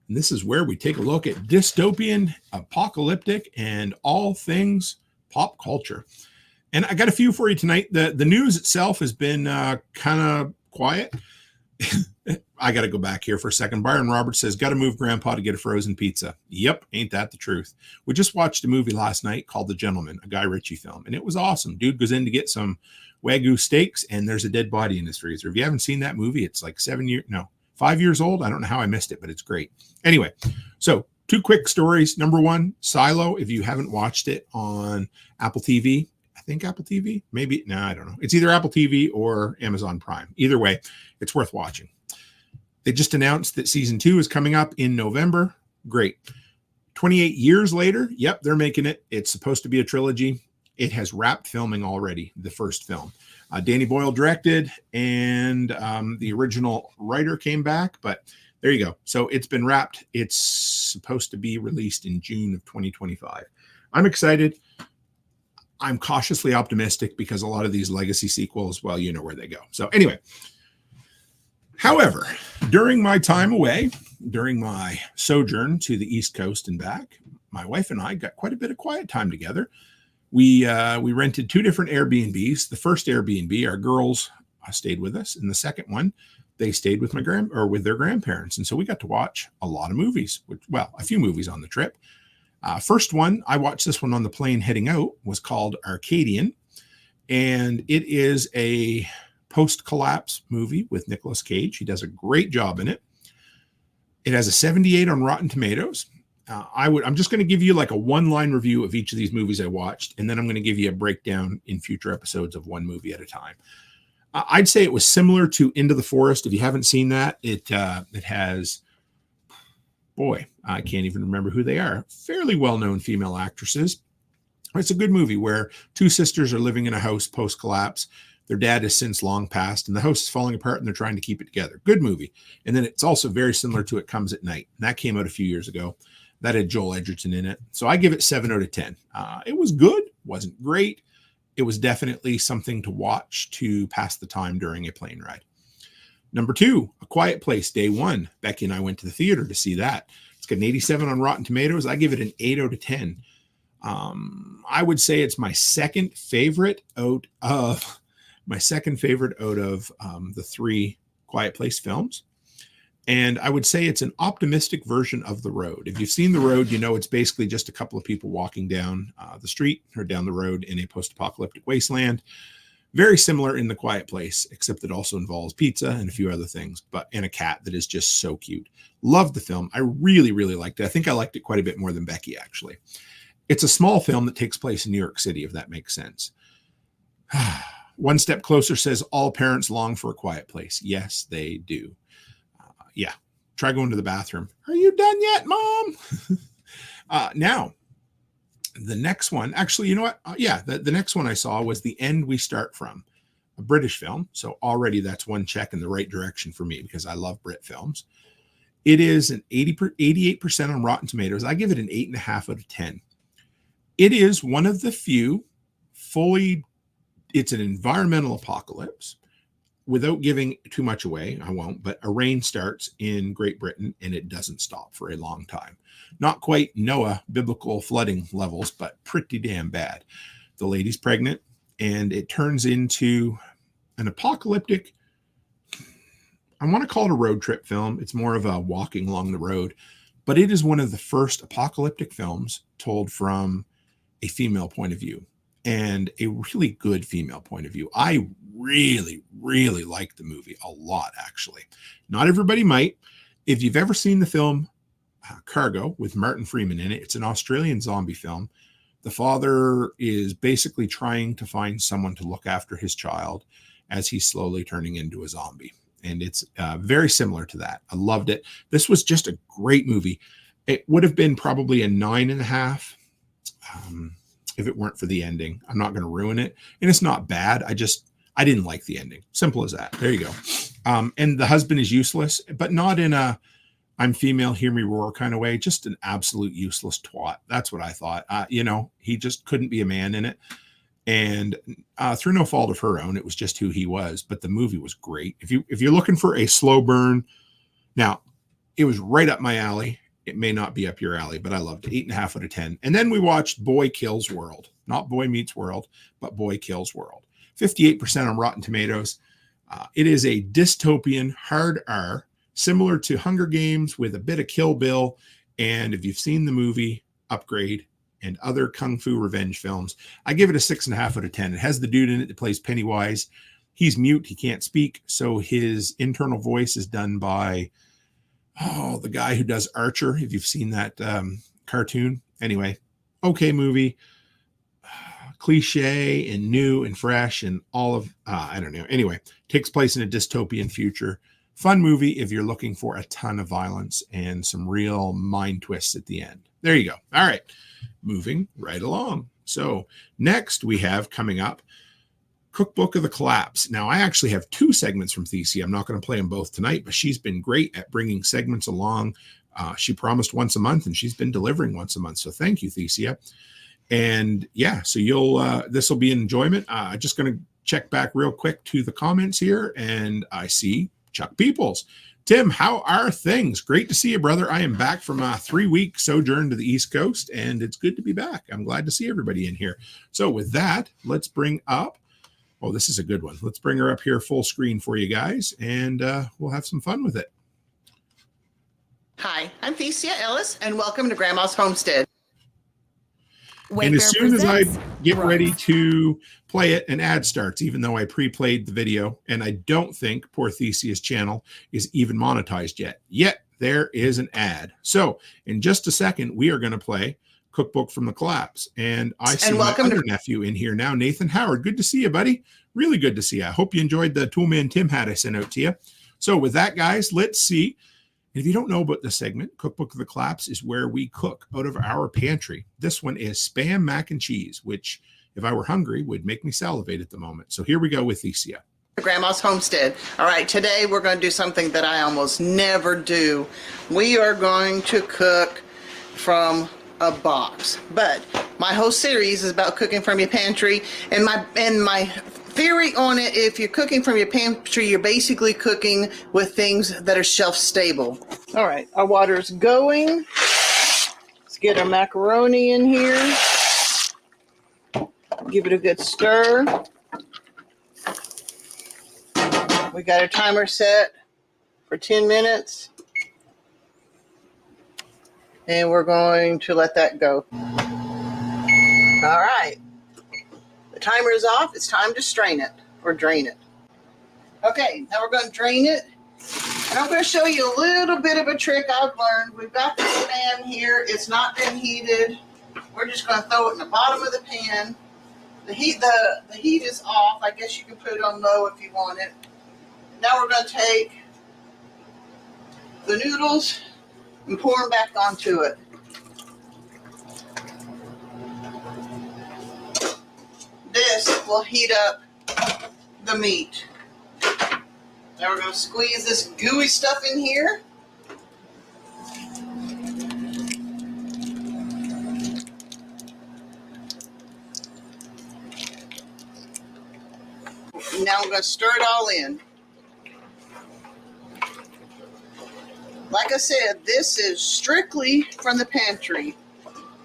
And this is where we take a look at dystopian, apocalyptic, and all things pop culture. And I got a few for you tonight. The news itself has been kind of quiet. I got to go back here for a second. Byron Roberts says, got to move Grandpa to get a frozen pizza. Yep, ain't that the truth. We just watched a movie last night called The Gentleman, a Guy Ritchie film, and it was awesome. Dude goes in to get some Wagyu steaks, and there's a dead body in his freezer. If you haven't seen that movie, it's like 5 years old. I don't know how I missed it, but it's great. Anyway, so 2 quick stories. Number 1, Silo, if you haven't watched it on Apple TV, I think Apple TV, maybe. No, I don't know. It's either Apple TV or Amazon Prime. Either way, it's worth watching. They just announced that season 2 is coming up in November. Great. 28 years later, yep, they're making it. It's supposed to be a trilogy. It has wrapped filming already, the first film. Danny Boyle directed, and the original writer came back, but there you go. So it's been wrapped. It's supposed to be released in June of 2025. I'm excited. I'm cautiously optimistic because a lot of these legacy sequels, well, you know where they go. So anyway, however, during my time away, during my sojourn to the East Coast and back, my wife and I got quite a bit of quiet time together. We rented 2 different Airbnbs. The first Airbnb, our girls stayed with us, and the second one, they stayed with with their grandparents. And so we got to watch a lot of movies, a few movies on the trip. First one, I watched this one on the plane heading out, was called Arcadian, and it is a post-collapse movie with Nicolas Cage. He does a great job in it. It has a 78 on Rotten Tomatoes. I'm just going to give you like a 1-line review of each of these movies I watched, and then I'm going to give you a breakdown in future episodes of one movie at a time. I'd say it was similar to Into the Forest. If you haven't seen that, it has, I can't even remember who they are. Fairly well-known female actresses. It's a good movie where 2 sisters are living in a house post-collapse. Their dad has since long passed, and the house is falling apart, and they're trying to keep it together. Good movie. And then it's also very similar to It Comes at Night. And that came out a few years ago. That had Joel Edgerton in it. So I give it 7 out of 10. It was good. Wasn't great. It was definitely something to watch to pass the time during a plane ride. Number 2, A Quiet Place, Day 1. Becky and I went to the theater to see that. It's got an 87 on Rotten Tomatoes. I give it an 8 out of 10. I would say it's my second favorite out of the 3 Quiet Place films. And I would say it's an optimistic version of The Road. If you've seen The Road, you know it's basically just a couple of people walking down the street or down the road in a post-apocalyptic wasteland. Very similar in The Quiet Place, except it also involves pizza and a few other things, and a cat that is just so cute. Loved the film. I really, really liked it. I think I liked it quite a bit more than Becky, actually. It's a small film that takes place in New York City, if that makes sense. One Step Closer says all parents long for a quiet place. Yes, they do. Yeah. Try going to the bathroom. Are you done yet, Mom? Now, the next one, actually, you know what? The next one I saw was The End We Start From, a British film. So already that's one check in the right direction for me because I love Brit films. It is an 88% on Rotten Tomatoes. I give it an 8.5 out of 10. It is one of the few it's an environmental apocalypse. Without giving too much away, I won't, but a rain starts in Great Britain and it doesn't stop for a long time. Not quite Noah biblical flooding levels, but pretty damn bad. The lady's pregnant and it turns into an apocalyptic, I want to call it a road trip film. It's more of a walking along the road, but it is one of the first apocalyptic films told from a female point of view, and a really good female point of view. I really, really like the movie a lot, actually. Not everybody might. If you've ever seen the film Cargo with Martin Freeman in it, it's an Australian zombie film. The father is basically trying to find someone to look after his child as he's slowly turning into a zombie. And it's very similar to that. I loved it. This was just a great movie. It would have been probably a 9.5 if it weren't for the ending. I'm not going to ruin it. And it's not bad. I didn't like the ending. Simple as that. There you go. And the husband is useless, but not in a I'm female, hear me roar kind of way. Just an absolute useless twat. That's what I thought. He just couldn't be a man in it. And through no fault of her own, it was just who he was. But the movie was great. If you're looking for a slow burn, now it was right up my alley. It may not be up your alley, but I loved it. 8.5 out of 10. And then we watched Boy Kills World, not Boy Meets World, but Boy Kills World. 58% on Rotten Tomatoes. It is a dystopian hard R, similar to Hunger Games with a bit of Kill Bill. And if you've seen the movie Upgrade and other Kung Fu revenge films, I give it a 6.5 out of 10. It has the dude in it that plays Pennywise. He's mute. He can't speak. So his internal voice is done by the guy who does Archer, if you've seen that cartoon. Anyway, okay movie. Cliche and new and fresh and all of, I don't know. Anyway, takes place in a dystopian future. Fun movie if you're looking for a ton of violence and some real mind twists at the end. There you go. All right, moving right along. So next we have coming up Cookbook of the Collapse. Now, I actually have 2 segments from Thesia. I'm not going to play them both tonight, but she's been great at bringing segments along. She promised once a month, and she's been delivering once a month. So thank you, Thesia. And yeah, so this will be an enjoyment. Just going to check back real quick to the comments here, and I see Chuck Peoples. Tim, how are things? Great to see you, brother. I am back from a 3-week sojourn to the East Coast, and it's good to be back. I'm glad to see everybody in here. So with that, let's bring up, this is a good one. Let's bring her up here full screen for you guys, and we'll have some fun with it. Hi, I'm Thesia Ellis, and welcome to Grandma's Homestead. And as soon as I get ready to play it, an ad starts, even though I pre-played the video, and I don't think poor Thesia's channel is even monetized yet. Yet there is an ad. So in just a second, we are going to play Cookbook from the Collapse. And I see my other nephew in here now, Nathan Howard. Good to see you, buddy. Really good to see you. I hope you enjoyed the Toolman Tim hat I sent out to you. So with that, guys, let's see. If you don't know about the segment, Cookbook of the Collapse is where we cook out of our pantry. This one is Spam mac and cheese, which, if I were hungry, would make me salivate at the moment. So here we go with Thesia. Grandma's Homestead. All right, today we're going to do something that I almost never do. We are going to cook from a box. But my whole series is about cooking from your pantry, and my theory on it, if you're cooking from your pantry, you're basically cooking with things that are shelf stable. All right, our water's going. Let's get our macaroni in here. Give it a good stir. We got our timer set for 10 minutes. And we're going to let that go. All right. The timer is off. It's time to strain it or drain it. Okay, now we're going to drain it. And I'm going to show you a little bit of a trick I've learned. We've got the pan here. It's not been heated. We're just going to throw it in the bottom of the pan. The heat is off. I guess you can put it on low if you want it. Now we're going to take the noodles and pour them back onto it. This will heat up the meat. Now we're going to squeeze this gooey stuff in here. Now we're going to stir it all in. Like I said, this is strictly from the pantry.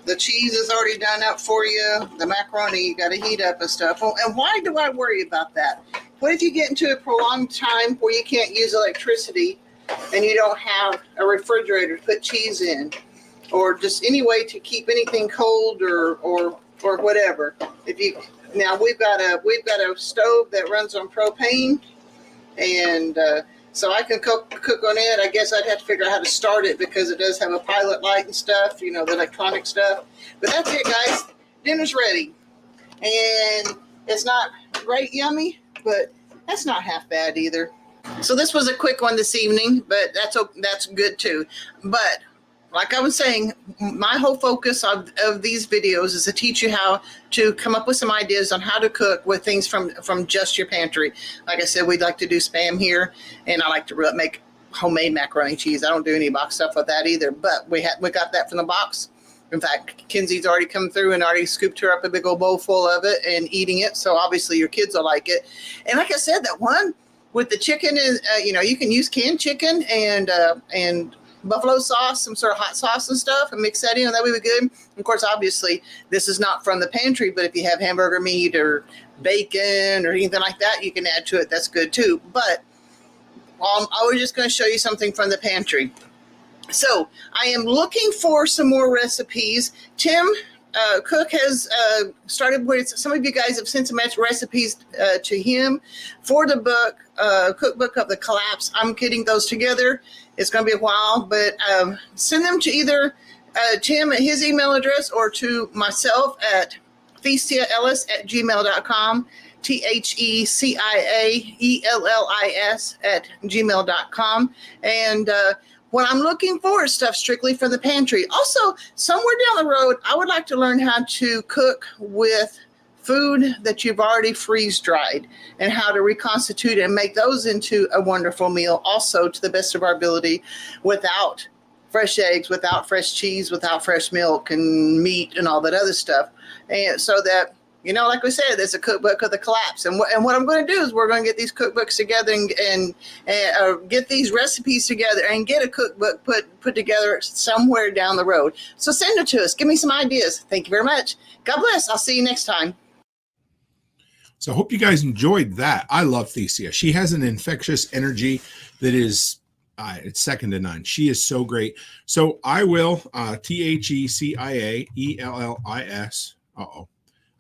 The cheese is already done up for you. The macaroni, you got to heat up and stuff. Oh, and why do I worry about that? What if you get into a prolonged time where you can't use electricity and you don't have a refrigerator to put cheese in, or just any way to keep anything cold or whatever? Now we've got a stove that runs on propane, and so I can cook on it. I guess I'd have to figure out how to start it because it does have a pilot light and stuff, the electronic stuff. But that's it, guys. Dinner's ready. And it's not great yummy, but that's not half bad either. So this was a quick one this evening, but that's good too. But like I was saying, my whole focus of these videos is to teach you how to come up with some ideas on how to cook with things from just your pantry. Like I said, we'd like to do Spam here, and I like to make homemade macaroni and cheese. I don't do any box stuff with that either, but we got that from the box. In fact, Kenzie's already come through and already scooped her up a big old bowl full of it and eating it, so obviously your kids will like it. And like I said, that one with the chicken is, you can use canned chicken and buffalo sauce, some sort of hot sauce and stuff, and mix that in, and that would be good. Of course, obviously, this is not from the pantry, but if you have hamburger meat or bacon or anything like that, you can add to it. That's good too. But I was just going to show you something from the pantry. So I am looking for some more recipes. Tim Cook has started with, some of you guys have sent some recipes to him for the book, Cookbook of the Collapse. I'm getting those together. It's going to be a while, but send them to either Tim at his email address or to myself at theciaellis@gmail.com, THECIAELLIS@gmail.com. And what I'm looking for is stuff strictly from the pantry. Also, somewhere down the road, I would like to learn how to cook with food that you've already freeze-dried and how to reconstitute and make those into a wonderful meal, also to the best of our ability, without fresh eggs, without fresh cheese, without fresh milk and meat and all that other stuff. And so that, like we said, there's a cookbook of the collapse. And what I'm going to do is we're going to get these cookbooks together and get these recipes together and get a cookbook put together somewhere down the road. So send it to us. Give me some ideas. Thank you very much. God bless. I'll see you next time. So I hope you guys enjoyed that. I love Thecia. She has an infectious energy that is, it's second to none. She is so great. So I will, THECIAELLIS. Uh-oh.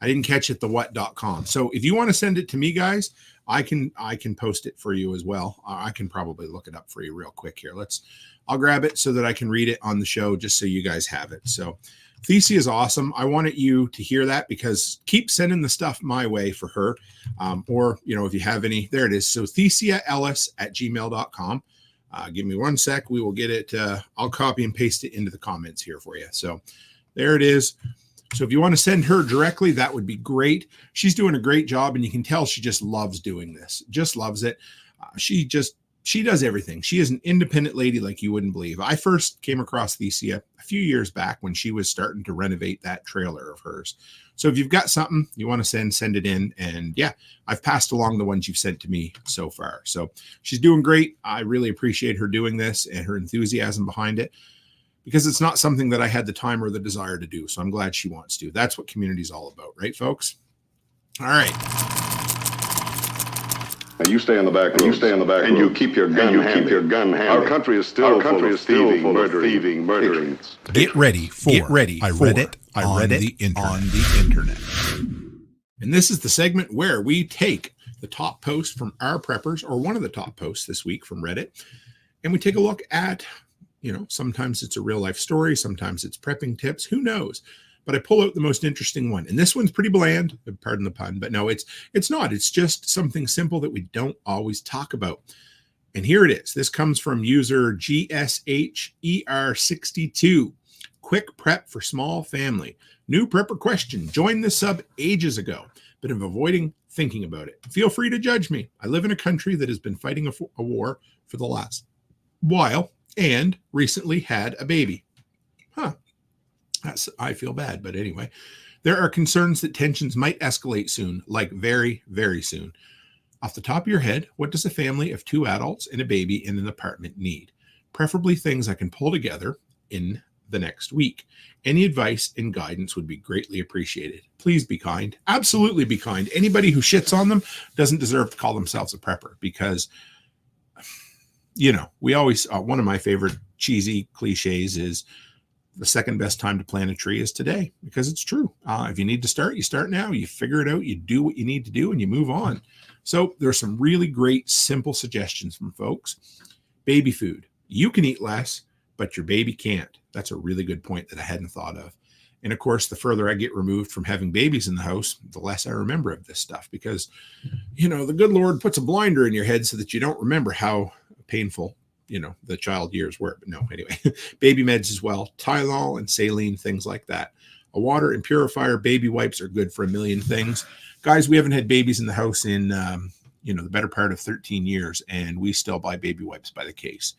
I didn't catch it, what.com. So if you want to send it to me, guys, I can post it for you as well. I can probably look it up for you real quick here. I'll grab it so that I can read it on the show just so you guys have it. So Thecia is awesome. I wanted you to hear that because keep sending the stuff my way for her. Or, if you have any, there it is. So theciaellis@gmail.com. Give me 1 sec. We will get it. I'll copy and paste it into the comments here for you. So there it is. So if you want to send her directly, that would be great. She's doing a great job, and you can tell she just loves doing this. Just loves it. She does everything. She is an independent lady like you wouldn't believe. I first came across Thecia a few years back when she was starting to renovate that trailer of hers. So if you've got something you want to send it in. And yeah, I've passed along the ones you've sent to me so far. So she's doing great. I really appreciate her doing this and her enthusiasm behind it, because it's not something that I had the time or the desire to do. So I'm glad she wants to. That's what community is all about, right, folks? All right. Now you stay in the back room. And you keep your gun handy. Our country is still full of thieving, murdering. Get ready for I read it on the internet. And this is the segment where we take the top post from our preppers, or one of the top posts this week from Reddit, and we take a look at, sometimes it's a real life story, sometimes it's prepping tips, who knows? but I pull out the most interesting one. And this one's pretty bland, pardon the pun, but no, it's not. It's just something simple that we don't always talk about. And here it is. This comes from user GSHER62. Quick prep for small family. New prepper question. Joined this sub ages ago, but am avoiding thinking about it. Feel free to judge me. I live in a country that has been fighting a war for the last while and recently had a baby. I feel bad, but anyway, there are concerns that tensions might escalate soon, like very, very soon. Off the top of your head, what does a family of 2 adults and a baby in an apartment need? Preferably things I can pull together in the next week. Any advice and guidance would be greatly appreciated. Please be kind. Absolutely be kind. Anybody who shits on them doesn't deserve to call themselves a prepper because, we always, one of my favorite cheesy cliches is the second best time to plant a tree is today, because it's true. If you need to start, you start now. You figure it out. You do what you need to do and you move on. So there's some really great, simple suggestions from folks. Baby food. You can eat less, but your baby can't. That's a really good point that I hadn't thought of. And of course, the further I get removed from having babies in the house, the less I remember of this stuff because, the good Lord puts a blinder in your head so that you don't remember how painful, the child years were. But no, anyway, baby meds as well, Tylenol and saline, things like that. A water and purifier, baby wipes are good for a million things. Guys, we haven't had babies in the house in, the better part of 13 years, and we still buy baby wipes by the case.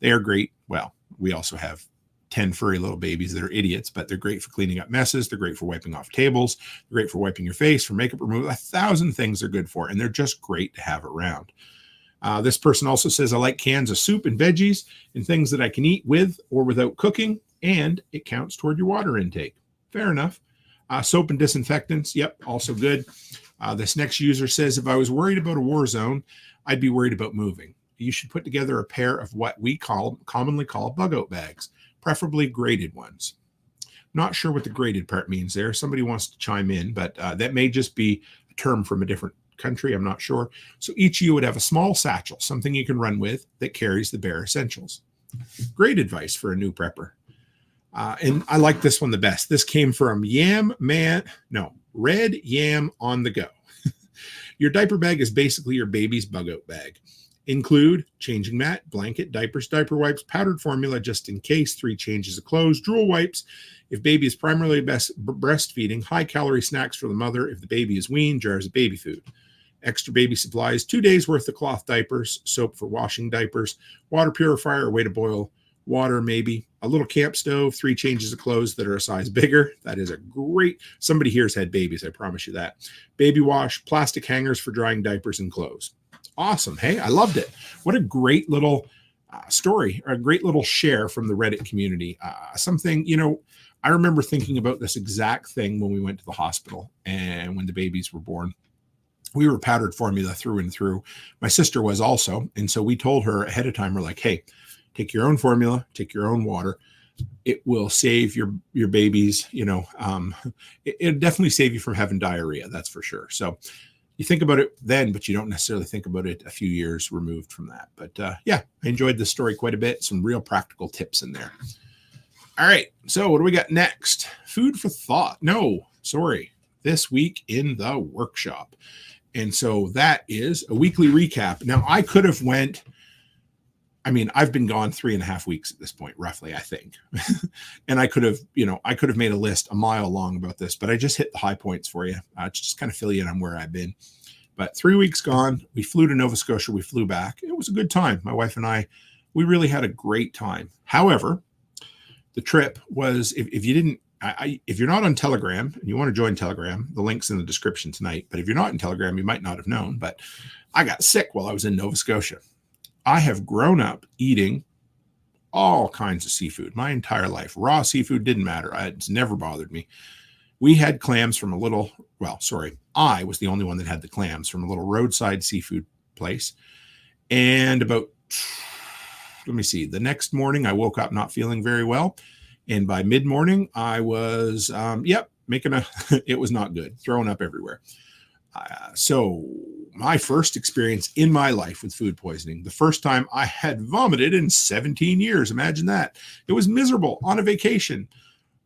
They are great. Well, we also have 10 furry little babies that are idiots, but they're great for cleaning up messes. They're great for wiping off tables. They're great for wiping your face, for makeup removal. 1,000 things they're good for, and they're just great to have around. This person also says, I like cans of soup and veggies and things that I can eat with or without cooking, and it counts toward your water intake. Fair enough. Soap and disinfectants. Yep, also good. This next user says, if I was worried about a war zone, I'd be worried about moving. You should put together a pair of what we commonly call bug-out bags, preferably graded ones. Not sure what the graded part means there. Somebody wants to chime in, but that may just be a term from a different country. I'm not sure. So each of you would have a small satchel, something you can run with that carries the bare essentials. Great advice for a new prepper. And I like this one the best. This came from Red Yam on the Go. Your diaper bag is basically your baby's bug-out bag. Include changing mat, blanket, diapers, diaper wipes, powdered formula just in case, 3 changes of clothes, drool wipes. If baby is primarily breastfeeding, high-calorie snacks for the mother. If the baby is weaned, jars of baby food. Extra baby supplies, 2 days worth of cloth diapers, soap for washing diapers, water purifier, a way to boil water maybe, a little camp stove, 3 changes of clothes that are a size bigger. That is a great, somebody here's had babies, I promise you that. Baby wash, plastic hangers for drying diapers and clothes. Awesome. Hey, I loved it. What a great little story, or a great little share from the Reddit community. Something, I remember thinking about this exact thing when we went to the hospital and when the babies were born. We were powdered formula through and through. My sister was also. And so we told her ahead of time, we're like, hey, take your own formula, take your own water. It will save your babies, it'll definitely save you from having diarrhea. That's for sure. So you think about it then, but you don't necessarily think about it a few years removed from that. But I enjoyed this story quite a bit. Some real practical tips in there. All right. So what do we got next? Food for thought. This week in the workshop. And so that is a weekly recap. Now I could have I've been gone 3.5 weeks at this point, roughly, I think. And I could have made a list a mile long about this, but I just hit the high points for you, just kind of fill you in on where I've been. But 3 weeks gone, we flew to Nova Scotia. We flew back. It was a good time. My wife and I, we really had a great time. However, the trip was, if you're not on Telegram and you want to join Telegram, the link's in the description tonight. But if you're not in Telegram, you might not have known, but I got sick while I was in Nova Scotia. I have grown up eating all kinds of seafood my entire life. Raw seafood didn't matter. It's never bothered me. We had clams from I was the only one that had the clams from a little roadside seafood place. And the next morning I woke up not feeling very well. And by mid-morning I was, it was not good, throwing up everywhere. So my first experience in my life with food poisoning, the first time I had vomited in 17 years. Imagine that. It was miserable on a vacation.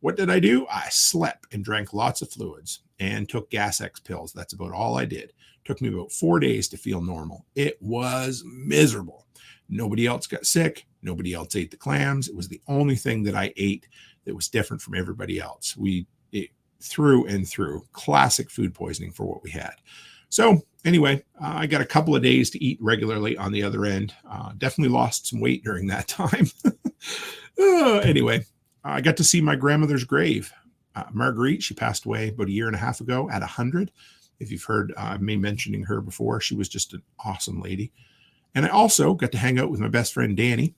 What did I do? I slept and drank lots of fluids and took Gas X pills. That's about all I did. Took me about 4 days to feel normal. It was miserable. Nobody else got sick. Nobody else ate the clams. It was the only thing that I ate that was different from everybody else. Through and through, classic food poisoning for what we had. So anyway, I got a couple of days to eat regularly on the other end. Definitely lost some weight during that time. Anyway, I got to see my grandmother's grave. Marguerite, she passed away about 1.5 years ago at 100. If you've heard me mentioning her before, she was just an awesome lady. And I also got to hang out with my best friend, Danny.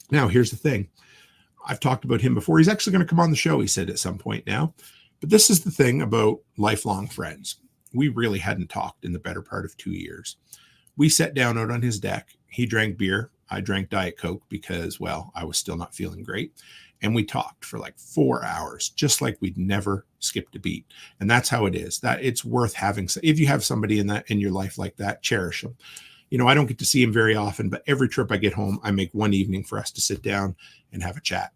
Now, here's the thing. I've talked about him before. He's actually going to come on the show, he said, at some point now. But this is the thing about lifelong friends. We really hadn't talked in the better part of 2 years. We sat down out on his deck. He drank beer. I drank Diet Coke because, well, I was still not feeling great. And we talked for like 4 hours, just like we'd never skipped a beat. And that's how it is. That it's worth having. If you have somebody in your life like that, cherish them. You know, I don't get to see him very often, but every trip I get home, I make one evening for us to sit down and have a chat.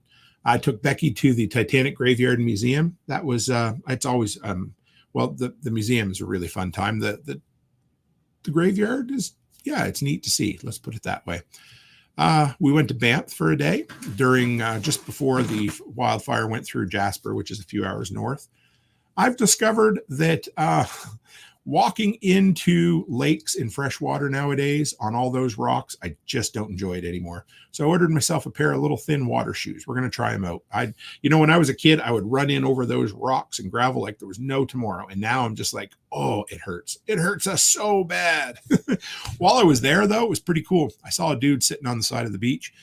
I took Becky to the Titanic Graveyard and Museum. That was, it's always, the museum is a really fun time. The graveyard is, yeah, it's neat to see. Let's put it that way. We went to Banff for a day during just before the wildfire went through Jasper, which is a few hours north. I've discovered that walking into lakes in fresh water nowadays on all those rocks, I just don't enjoy it anymore. So I ordered myself a pair of little thin water shoes. We're going to try them out. When I was a kid, I would run in over those rocks and gravel like there was no tomorrow. And now I'm just like, oh, it hurts. It hurts us so bad. While I was there, though, it was pretty cool. I saw a dude sitting on the side of the beach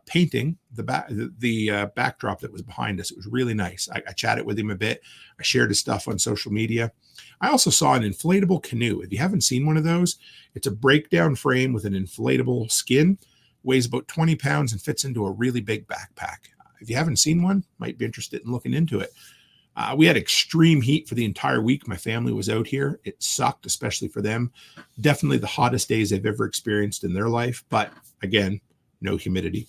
painting the backdrop that was behind us. It was really nice. I chatted with him a bit. I shared his stuff on social media. I also saw an inflatable canoe. If you haven't seen one of those, it's a breakdown frame with an inflatable skin, weighs about 20 pounds and fits into a really big backpack. If you haven't seen one, might be interested in looking into it. We had extreme heat for the entire week. My family was out here. It sucked, especially for them. Definitely the hottest days they've ever experienced in their life. But again, no humidity.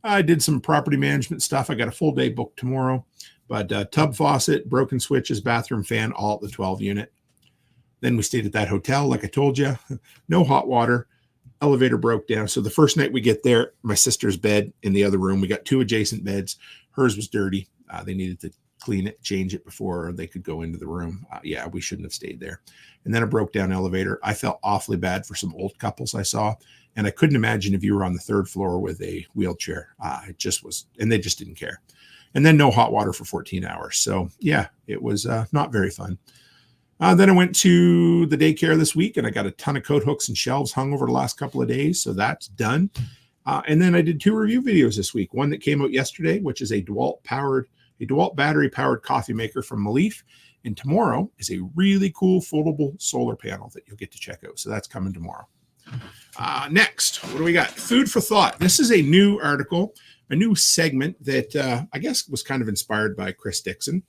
I did some property management stuff. I got a full day booked tomorrow. But tub faucet, broken switches, bathroom fan, all at the 12 unit. Then we stayed at that hotel, like I told you. No hot water. Elevator broke down. So the first night we get there, my sister's bed in the other room. We got 2 adjacent beds. Hers was dirty. They needed to clean it, change it before they could go into the room. We shouldn't have stayed there. And then a broke down elevator. I felt awfully bad for some old couples I saw. And I couldn't imagine if you were on the 3rd floor with a wheelchair. It just was, and they just didn't care. And then no hot water for 14 hours. So yeah, it was not very fun. Then I went to the daycare this week and I got a ton of coat hooks and shelves hung over the last couple of days. So that's done. And then I did 2 review videos this week. One that came out yesterday, which is a DeWalt battery powered coffee maker from Malif. And tomorrow is a really cool foldable solar panel that you'll get to check out. So that's coming tomorrow. Next, what do we got? Food for thought. This is a new article, a new segment that I guess was kind of inspired by Chris Dixon.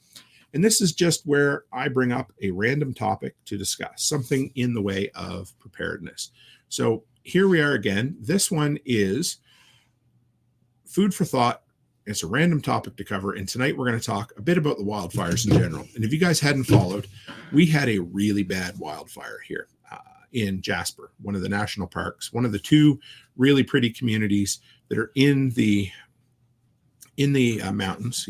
And this is just where I bring up a random topic to discuss, something in the way of preparedness. So here we are again. This one is food for thought. It's a random topic to cover. And tonight we're going to talk a bit about the wildfires in general. And if you guys hadn't followed, we had a really bad wildfire here in Jasper, one of the national parks, one of the 2 really pretty communities that are in the mountains.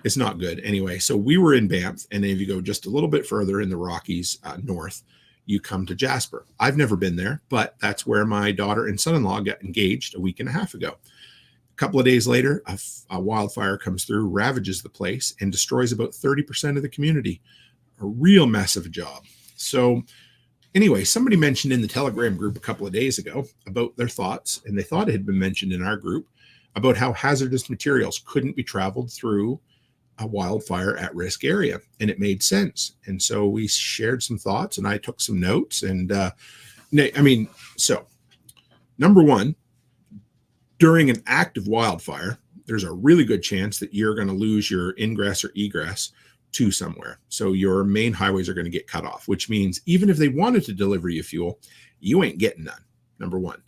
It's not good. Anyway, so we were in Banff, and then if you go just a little bit further in the Rockies north, you come to Jasper. I've never been there, but that's where my daughter and son-in-law got engaged a week and a half ago. A couple of days later, a wildfire comes through, ravages the place, and destroys about 30% of the community. A real mess of a job. So anyway, somebody mentioned in the Telegram group a couple of days ago about their thoughts, and they thought it had been mentioned in our group, about how hazardous materials couldn't be traveled through a wildfire at-risk area. And it made sense. And so we shared some thoughts, and I took some notes. And so number one, during an active wildfire, there's a really good chance that you're going to lose your ingress or egress to somewhere. So your main highways are going to get cut off, which means even if they wanted to deliver you fuel, you ain't getting none, number one.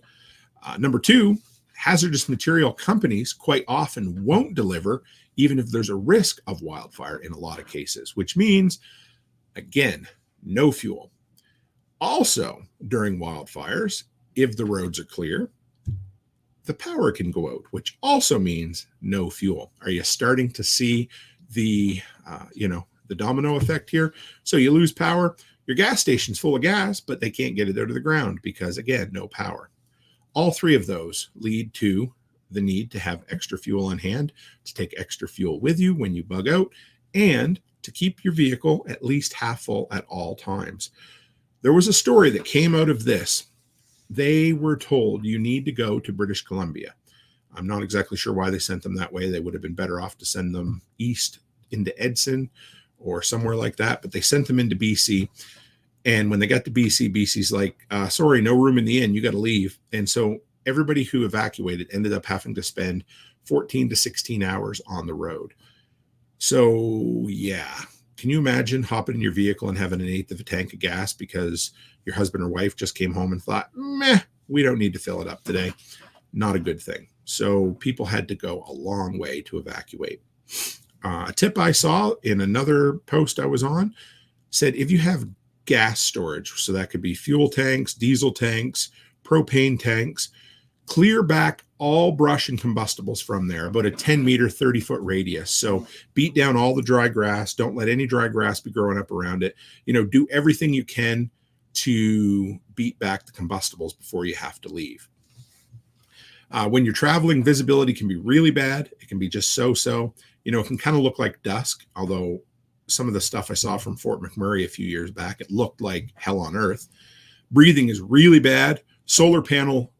Number two, hazardous material companies quite often won't deliver even if there's a risk of wildfire in a lot of cases, which means, again, no fuel. Also, during wildfires, if the roads are clear, the power can go out, which also means no fuel. Are you starting to see the, the domino effect here? So you lose power, your gas station's full of gas, but they can't get it out of the ground because, again, no power. All three of those lead to the need to have extra fuel on hand, to take extra fuel with you when you bug out, and to keep your vehicle at least half full at all times. There was a story that came out of this. They were told you need to go to British Columbia. I'm not exactly sure why they sent them that way. They would have been better off to send them east into Edson or somewhere like that, but they sent them into BC. And when they got to BC, BC's like, sorry, no room in the inn. You got to leave. And so everybody who evacuated ended up having to spend 14 to 16 hours on the road. So, yeah. Can you imagine hopping in your vehicle and having an eighth of a tank of gas because your husband or wife just came home and thought, meh, we don't need to fill it up today? Not a good thing. So people had to go a long way to evacuate. A tip I saw in another post I was on said if you have gas storage, so that could be fuel tanks, diesel tanks, propane tanks, clear back all brush and combustibles from there, about a 10-meter, 30-foot radius. So beat down all the dry grass. Don't let any dry grass be growing up around it. Do everything you can to beat back the combustibles before you have to leave. When you're traveling, visibility can be really bad. It can be just so-so. It can kind of look like dusk, although some of the stuff I saw from Fort McMurray a few years back, it looked like hell on earth. Breathing is really bad. Solar panel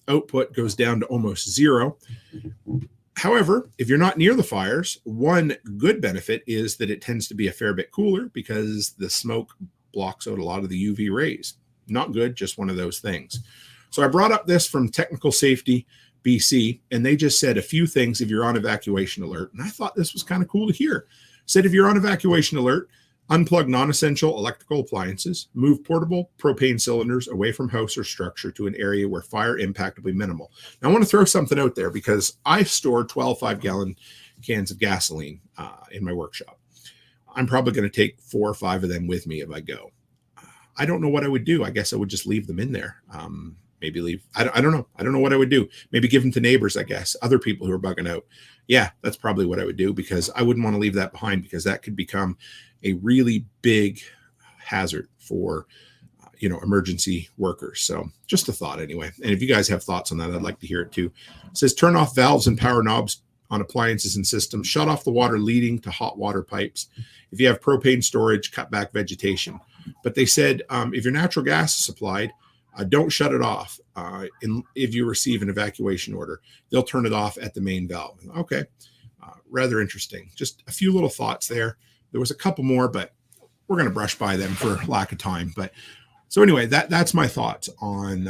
output goes down to almost zero. However, if you're not near the fires, one good benefit is that it tends to be a fair bit cooler because the smoke blocks out a lot of the UV rays. Not good, just one of those things. So I brought up this from Technical Safety BC, and they just said a few things if you're on evacuation alert. And I thought this was kind of cool to hear. Said if you're on evacuation alert, unplug non-essential electrical appliances, move portable propane cylinders away from house or structure to an area where fire impact will be minimal. Now, I want to throw something out there because I store 12 5-gallon cans of gasoline in my workshop. I'm probably going to take 4 or 5 of them with me if I go. I don't know what I would do. I guess I would just leave them in there. Maybe leave. I don't know. I don't know what I would do. Maybe give them to neighbors, I guess, other people who are bugging out. Yeah, that's probably what I would do because I wouldn't want to leave that behind because that could become a really big hazard for, emergency workers. So just a thought anyway. And if you guys have thoughts on that, I'd like to hear it too. It says turn off valves and power knobs on appliances and systems, shut off the water leading to hot water pipes. If you have propane storage, cut back vegetation. But they said if your natural gas is supplied, don't shut it off if you receive an evacuation order. They'll turn it off at the main valve. Okay, rather interesting. Just a few little thoughts there. There was a couple more, but we're going to brush by them for lack of time. But so anyway, that's my thoughts on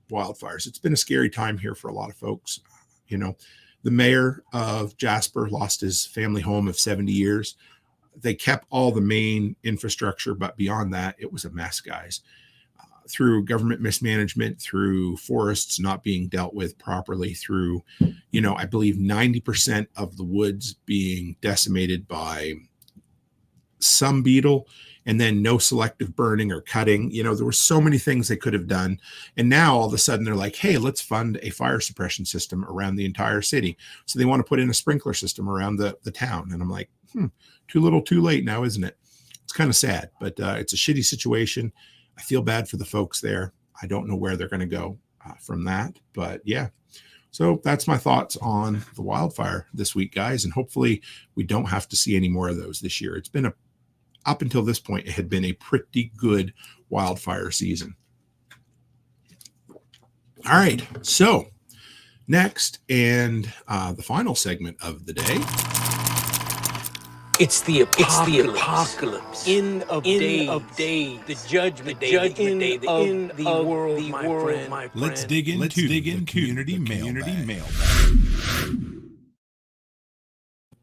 wildfires. It's been a scary time here for a lot of folks. The mayor of Jasper lost his family home of 70 years. They kept all the main infrastructure, but beyond that, it was a mess, guys. Through government mismanagement, through forests not being dealt with properly, through, I believe 90% of the woods being decimated by some beetle, and then no selective burning or cutting. There were so many things they could have done. And now all of a sudden they're like, hey, let's fund a fire suppression system around the entire city. So they want to put in a sprinkler system around the town. And I'm like, too little, too late now, isn't it? It's kind of sad, but it's a shitty situation. I feel bad for the folks there. I don't know where they're going to go from that, but yeah. So that's my thoughts on the wildfire this week, guys. And hopefully we don't have to see any more of those this year. It's been up until this point, it had been a pretty good wildfire season. All right. So next and the final segment of the day. It's the apocalypse. End of days. The judgment day. The end of the world, my friend. Let's dig into community mailbag.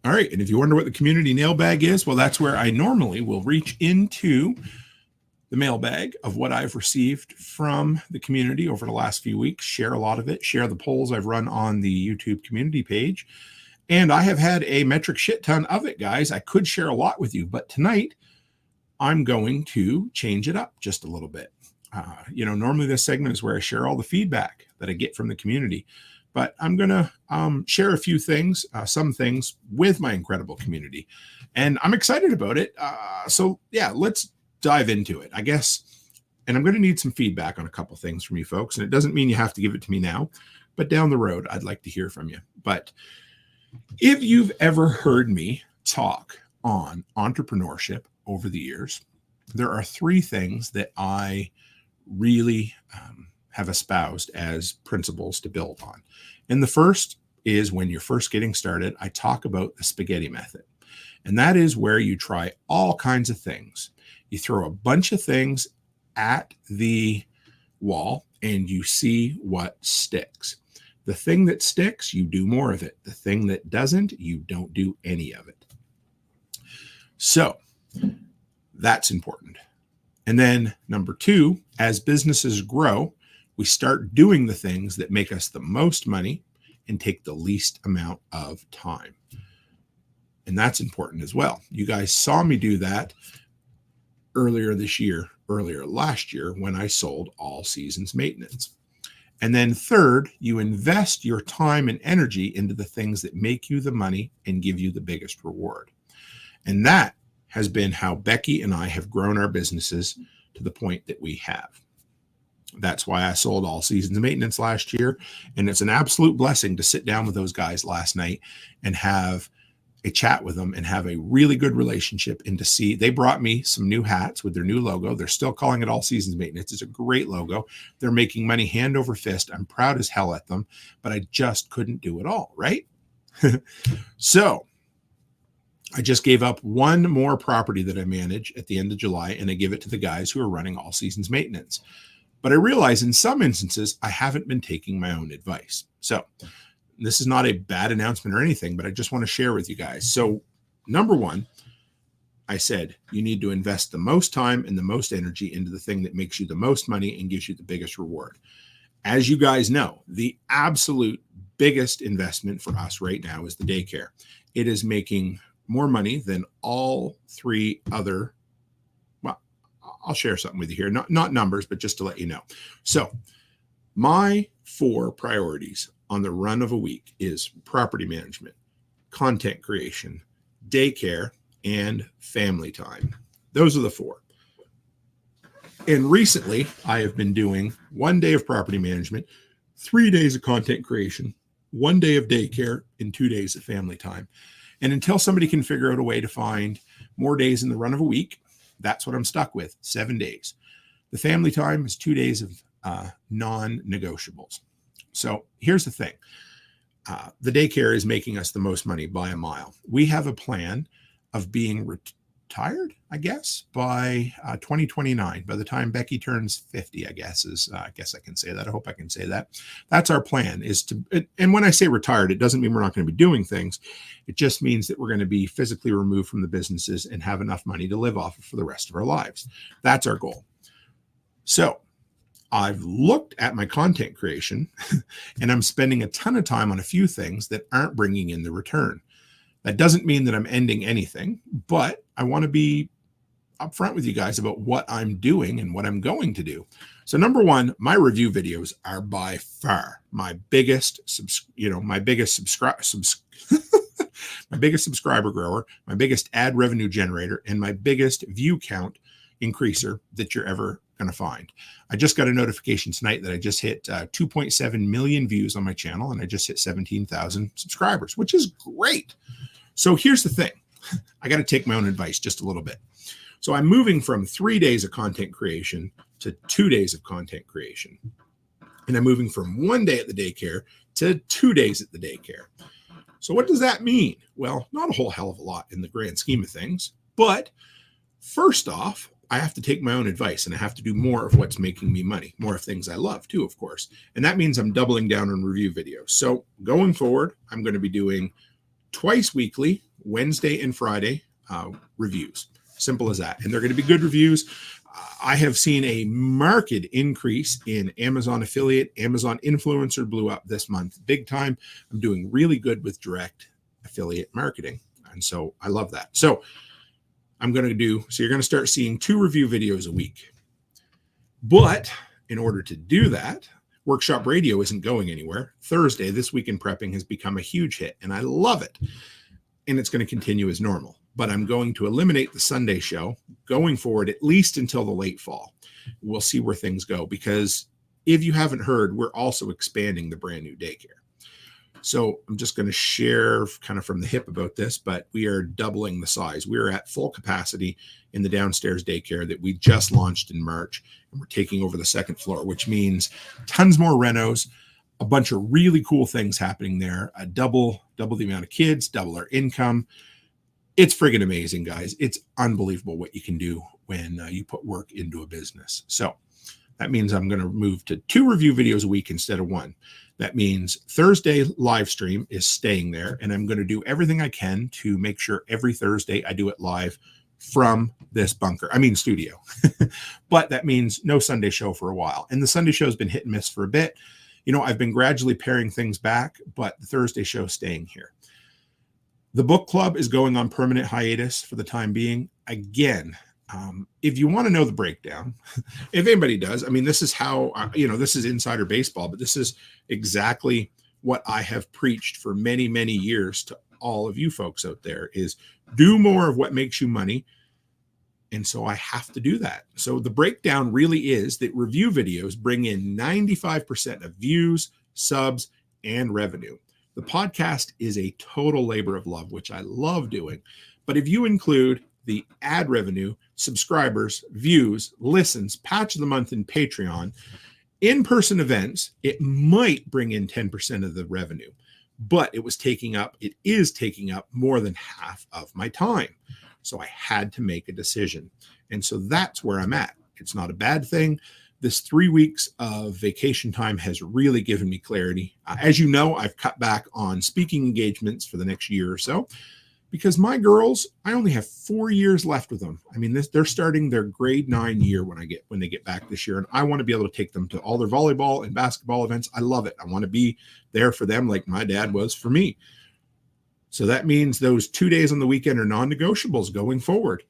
All right. And if you wonder what the community mailbag is, well, that's where I normally will reach into the mailbag of what I've received from the community over the last few weeks, share a lot of it, share the polls I've run on the YouTube community page, And I have had a metric shit ton of it, guys. I could share a lot with you, but tonight I'm going to change it up just a little bit. Normally this segment is where I share all the feedback that I get from the community, but I'm going to share a few things, some things with my incredible community, and I'm excited about it. So yeah, let's dive into it, I guess. And I'm going to need some feedback on a couple things from you folks. And it doesn't mean you have to give it to me now, but down the road, I'd like to hear from you. But if you've ever heard me talk on entrepreneurship over the years, there are three things that I really have espoused as principles to build on. And the first is when you're first getting started, I talk about the spaghetti method. And that is where you try all kinds of things. You throw a bunch of things at the wall and you see what sticks. The thing that sticks, you do more of it. The thing that doesn't, you don't do any of it. So that's important. And then number two, as businesses grow, we start doing the things that make us the most money and take the least amount of time. And that's important as well. You guys saw me do that earlier last year when I sold All Seasons Maintenance. And then third, you invest your time and energy into the things that make you the money and give you the biggest reward. And that has been how Becky and I have grown our businesses to the point that we have. That's why I sold All Seasons Maintenance last year. And it's an absolute blessing to sit down with those guys last night and have a chat with them and have a really good relationship, and to see they brought me some new hats with their new logo. They're still calling it All Seasons Maintenance. It's a great logo. They're making money hand over fist. I'm proud as hell at them, but I just couldn't do it all, right? So I just gave up one more property that I manage at the end of July, and I give it to the guys who are running All Seasons Maintenance. But I realize in some instances, I haven't been taking my own advice. So this is not a bad announcement or anything, but I just want to share with you guys. So number one, I said, you need to invest the most time and the most energy into the thing that makes you the most money and gives you the biggest reward. As you guys know, the absolute biggest investment for us right now is the daycare. It is making more money than all three other. Well, I'll share something with you here, not numbers, but just to let you know. So my 4 priorities on the run of a week is property management, content creation, daycare, and family time. Those are the 4. And recently, I have been doing 1 day of property management, 3 days of content creation, 1 day of daycare, and 2 days of family time. And until somebody can figure out a way to find more days in the run of a week, that's what I'm stuck with, 7 days. The family time is 2 days of non-negotiables. So here's the thing. The daycare is making us the most money by a mile. We have a plan of being retired, I guess, by 2029. By the time Becky turns 50, I guess I can say that. I hope I can say that. That's our plan, is to, and when I say retired, it doesn't mean we're not going to be doing things. It just means that we're going to be physically removed from the businesses and have enough money to live off of for the rest of our lives. That's our goal. So I've looked at my content creation and I'm spending a ton of time on a few things that aren't bringing in the return. That doesn't mean that I'm ending anything, but I want to be upfront with you guys about what I'm doing and what I'm going to do. So number one, my review videos are by far my biggest subscriber grower, my biggest ad revenue generator, and my biggest view count increaser that you're ever going to find. I just got a notification tonight that I just hit 2.7 million views on my channel, and I just hit 17,000 subscribers, which is great. So here's the thing. I got to take my own advice just a little bit. So I'm moving from 3 days of content creation to 2 days of content creation. And I'm moving from 1 day at the daycare to 2 days at the daycare. So what does that mean? Well, not a whole hell of a lot in the grand scheme of things. But first off, I have to take my own advice, and I have to do more of what's making me money, more of things I love too, of course. And that means I'm doubling down on review videos. So going forward, I'm going to be doing twice weekly, Wednesday and Friday reviews. Simple as that. And they're going to be good reviews. I have seen a marked increase in Amazon affiliate. Amazon influencer blew up this month big time. I'm doing really good with direct affiliate marketing. And so I love that. So you're going to start seeing 2 review videos a week. But in order to do that, Workshop Radio isn't going anywhere. Thursday, This Week in Prepping, has become a huge hit, and I love it. And it's going to continue as normal. But I'm going to eliminate the Sunday show going forward, at least until the late fall. We'll see where things go, because if you haven't heard, we're also expanding the brand new daycare. So I'm just going to share kind of from the hip about this, but we are doubling the size. We are at full capacity in the downstairs daycare that we just launched in March, and we're taking over the 2nd floor, which means tons more renos, a bunch of really cool things happening there, double the amount of kids, double our income. It's friggin' amazing, guys. It's unbelievable what you can do when you put work into a business. So that means I'm going to move to 2 review videos a week instead of 1. That means Thursday live stream is staying there, and I'm going to do everything I can to make sure every Thursday I do it live from this studio. But that means no Sunday show for a while. And the Sunday show has been hit and miss for a bit. I've been gradually paring things back, but the Thursday show is staying here. The book club is going on permanent hiatus for the time being. Again, if you want to know the breakdown, if anybody does, this is how, this is insider baseball, but this is exactly what I have preached for many, many years to all of you folks out there, is do more of what makes you money. And so I have to do that. So the breakdown really is that review videos bring in 95% of views, subs, and revenue. The podcast is a total labor of love, which I love doing. But if you include the ad revenue, subscribers, views, listens, patch of the month, and Patreon, in-person events, it might bring in 10% of the revenue, but it is taking up more than half of my time. So I had to make a decision. And so that's where I'm at. It's not a bad thing. This 3 weeks of vacation time has really given me clarity. As you know, I've cut back on speaking engagements for the next year or so, because my girls, I only have 4 years left with them. They're starting their grade 9 year when they get back this year. And I want to be able to take them to all their volleyball and basketball events. I love it. I want to be there for them like my dad was for me. So that means those 2 days on the weekend are non-negotiables going forward.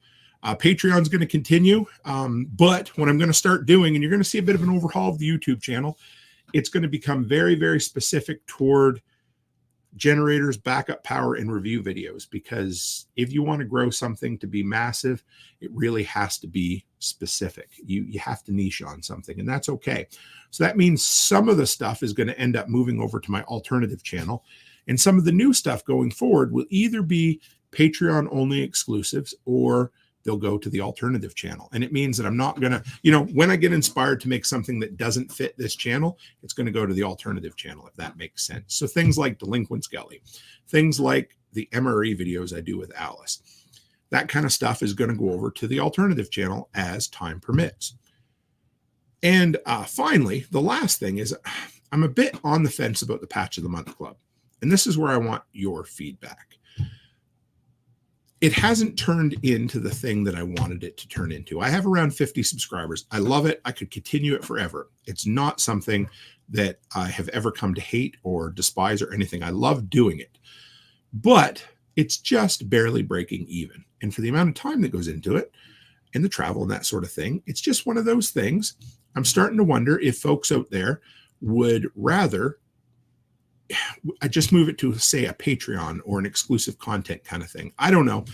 Patreon's going to continue. But what I'm going to start doing, and you're going to see a bit of an overhaul of the YouTube channel, it's going to become very, very specific toward generators, backup power, and review videos, because if you want to grow something to be massive, it really has to be specific. You have to niche on something, and that's okay. So that means some of the stuff is going to end up moving over to my alternative channel, and some of the new stuff going forward will either be Patreon only exclusives, or they'll go to the alternative channel. And it means that I'm not going to, when I get inspired to make something that doesn't fit this channel, it's going to go to the alternative channel, if that makes sense. So things like Delinquent Skelly, things like the MRE videos I do with Alice, that kind of stuff is going to go over to the alternative channel as time permits. And finally, the last thing is I'm a bit on the fence about the Patch of the Month Club. And this is where I want your feedback. It hasn't turned into the thing that I wanted it to turn into. I have around 50 subscribers. I love it. I could continue it forever. It's not something that I have ever come to hate or despise or anything. I love doing it. But it's just barely breaking even. And for the amount of time that goes into it and the travel and that sort of thing, it's just one of those things. I'm starting to wonder if folks out there would rather I just move it to, say, a Patreon or an exclusive content kind of thing. I don't know.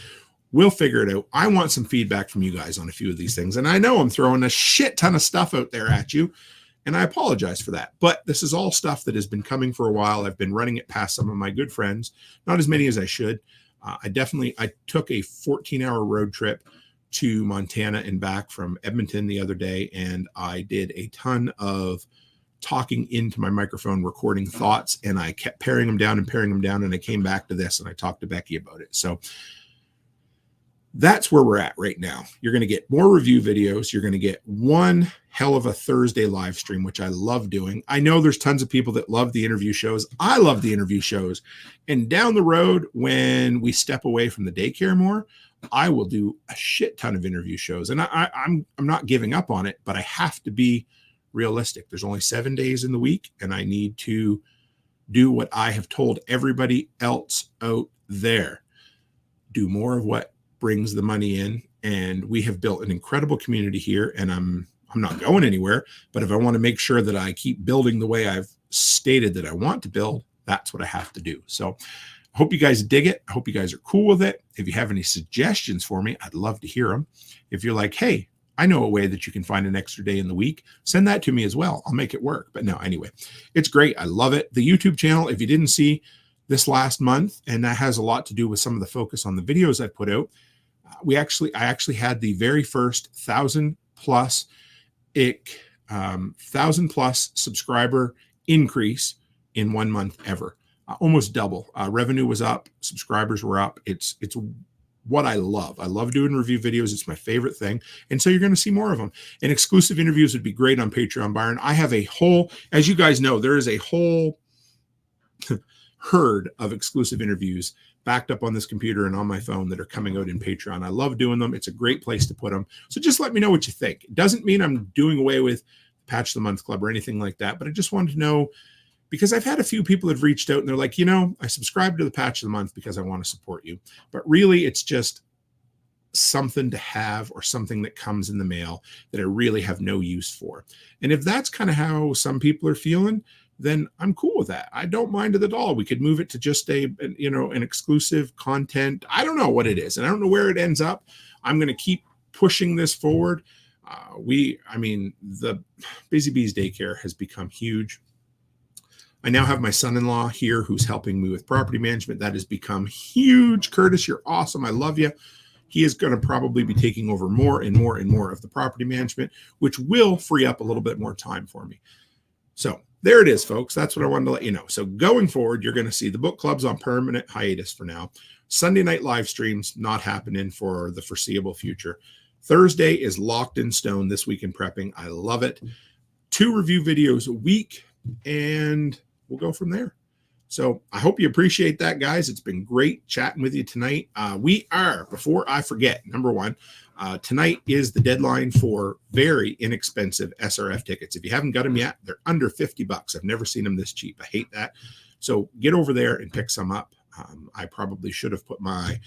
We'll figure it out. I want some feedback from you guys on a few of these things. And I know I'm throwing a shit ton of stuff out there at you, and I apologize for that. But this is all stuff that has been coming for a while. I've been running it past some of my good friends, not as many as I should. I took a 14-hour road trip to Montana and back from Edmonton the other day, and I did a ton of talking into my microphone, recording thoughts, and I kept paring them down, and I came back to this, and I talked to Becky about it. So that's where we're at right now. You're going to get more review videos. You're going to get one hell of a Thursday live stream, which I love doing. I know there's tons of people that love the interview shows. I love the interview shows. And down the road, when we step away from the daycare more, I will do a shit ton of interview shows. And I'm not giving up on it, but I have to be realistic. There's only 7 days in the week, and I need to do what I have told everybody else out there. Do more of what brings the money in. And we have built an incredible community here, and I'm not going anywhere, but if I want to make sure that I keep building the way I've stated that I want to build, that's what I have to do. So I hope you guys dig it. I hope you guys are cool with it. If you have any suggestions for me, I'd love to hear them. If you're like, hey, I know a way that you can find an extra day in the week, send that to me as well. I'll make it work. But no, anyway, it's great. I love it. The YouTube channel, if you didn't see this last month, and that has a lot to do with some of the focus on the videos I put out, I actually had the very first 1,000 plus subscriber increase in 1 month ever. Almost double. Revenue was up, subscribers were up. It's what I love. I love doing review videos. It's my favorite thing. And so you're going to see more of them. And exclusive interviews would be great on Patreon, Byron. I have a whole, as you guys know, there is a whole herd of exclusive interviews backed up on this computer and on my phone that are coming out in Patreon. I love doing them. It's a great place to put them. So just let me know what you think. It doesn't mean I'm doing away with Patch of the Month Club or anything like that, but I just wanted to know, because I've had a few people have reached out and they're like, I subscribe to the Patch of the Month because I want to support you. But really, it's just something to have or something that comes in the mail that I really have no use for. And if that's kind of how some people are feeling, then I'm cool with that. I don't mind it at all. We could move it to just an exclusive content. I don't know what it is, and I don't know where it ends up. I'm going to keep pushing this forward. The Busy Bees Daycare has become huge. I now have my son-in-law here who's helping me with property management. That has become huge. Curtis, you're awesome. I love you. He is going to probably be taking over more and more and more of the property management, which will free up a little bit more time for me. So there it is, folks. That's what I wanted to let you know. So going forward, you're going to see the book clubs on permanent hiatus for now. Sunday night live streams not happening for the foreseeable future. Thursday is locked in stone this week in prepping. I love it. 2 review videos a week, and we'll go from there. So I hope you appreciate that, guys. It's been great chatting with you tonight. Before I forget, number one, tonight is the deadline for very inexpensive SRF tickets. If you haven't got them yet, they're under $50. I've never seen them this cheap. I hate that. So get over there and pick some up. I probably should have put my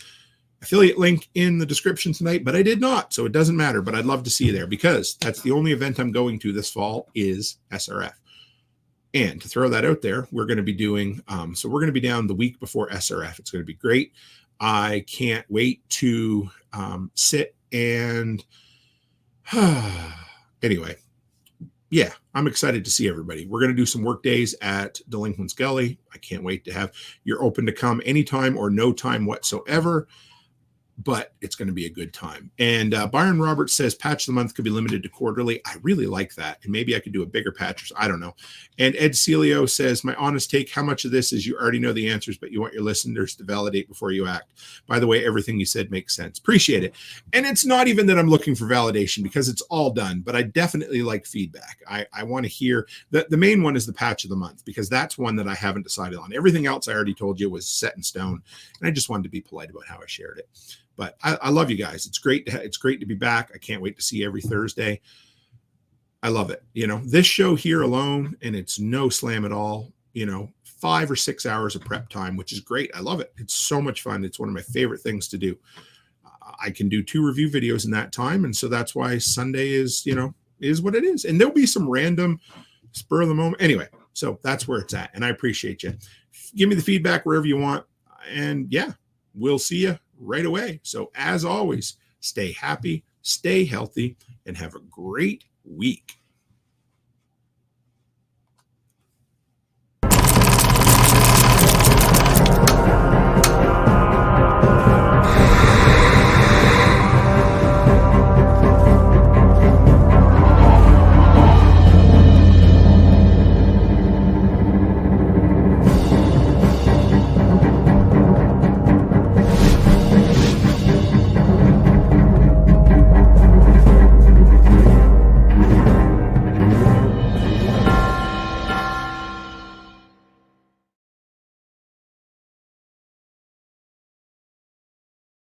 affiliate link in the description tonight, but I did not. So it doesn't matter, but I'd love to see you there because that's the only event I'm going to this fall is SRF. And to throw that out there, we're going to be doing, we're going to be down the week before SRF. It's going to be great. I can't wait to sit and, anyway, yeah, I'm excited to see everybody. We're going to do some work days at Delinquent's Gully. I can't wait to have, you're open to come anytime or no time whatsoever. But it's going to be a good time. And Byron Roberts says patch of the month could be limited to quarterly. I really like that. And maybe I could do a bigger patch. I don't know. And Ed Celio says, my honest take, how much of this is you already know the answers, but you want your listeners to validate before you act? By the way, everything you said makes sense. Appreciate it. And it's not even that I'm looking for validation because it's all done, but I definitely like feedback. I want to hear that. The main one is the patch of the month because that's one that I haven't decided on. Everything else I already told you was set in stone. And I just wanted to be polite about how I shared it. But I love you guys. It's great to be back. I can't wait to see you every Thursday. I love it. This show here alone, and it's no slam at all, 5 or 6 hours of prep time, which is great. I love it. It's so much fun. It's one of my favorite things to do. I can do 2 review videos in that time. And so that's why Sunday is what it is. And there'll be some random spur of the moment. Anyway, so that's where it's at. And I appreciate you. Give me the feedback wherever you want. And yeah, we'll see you right away. So as always, stay happy, stay healthy, and have a great week.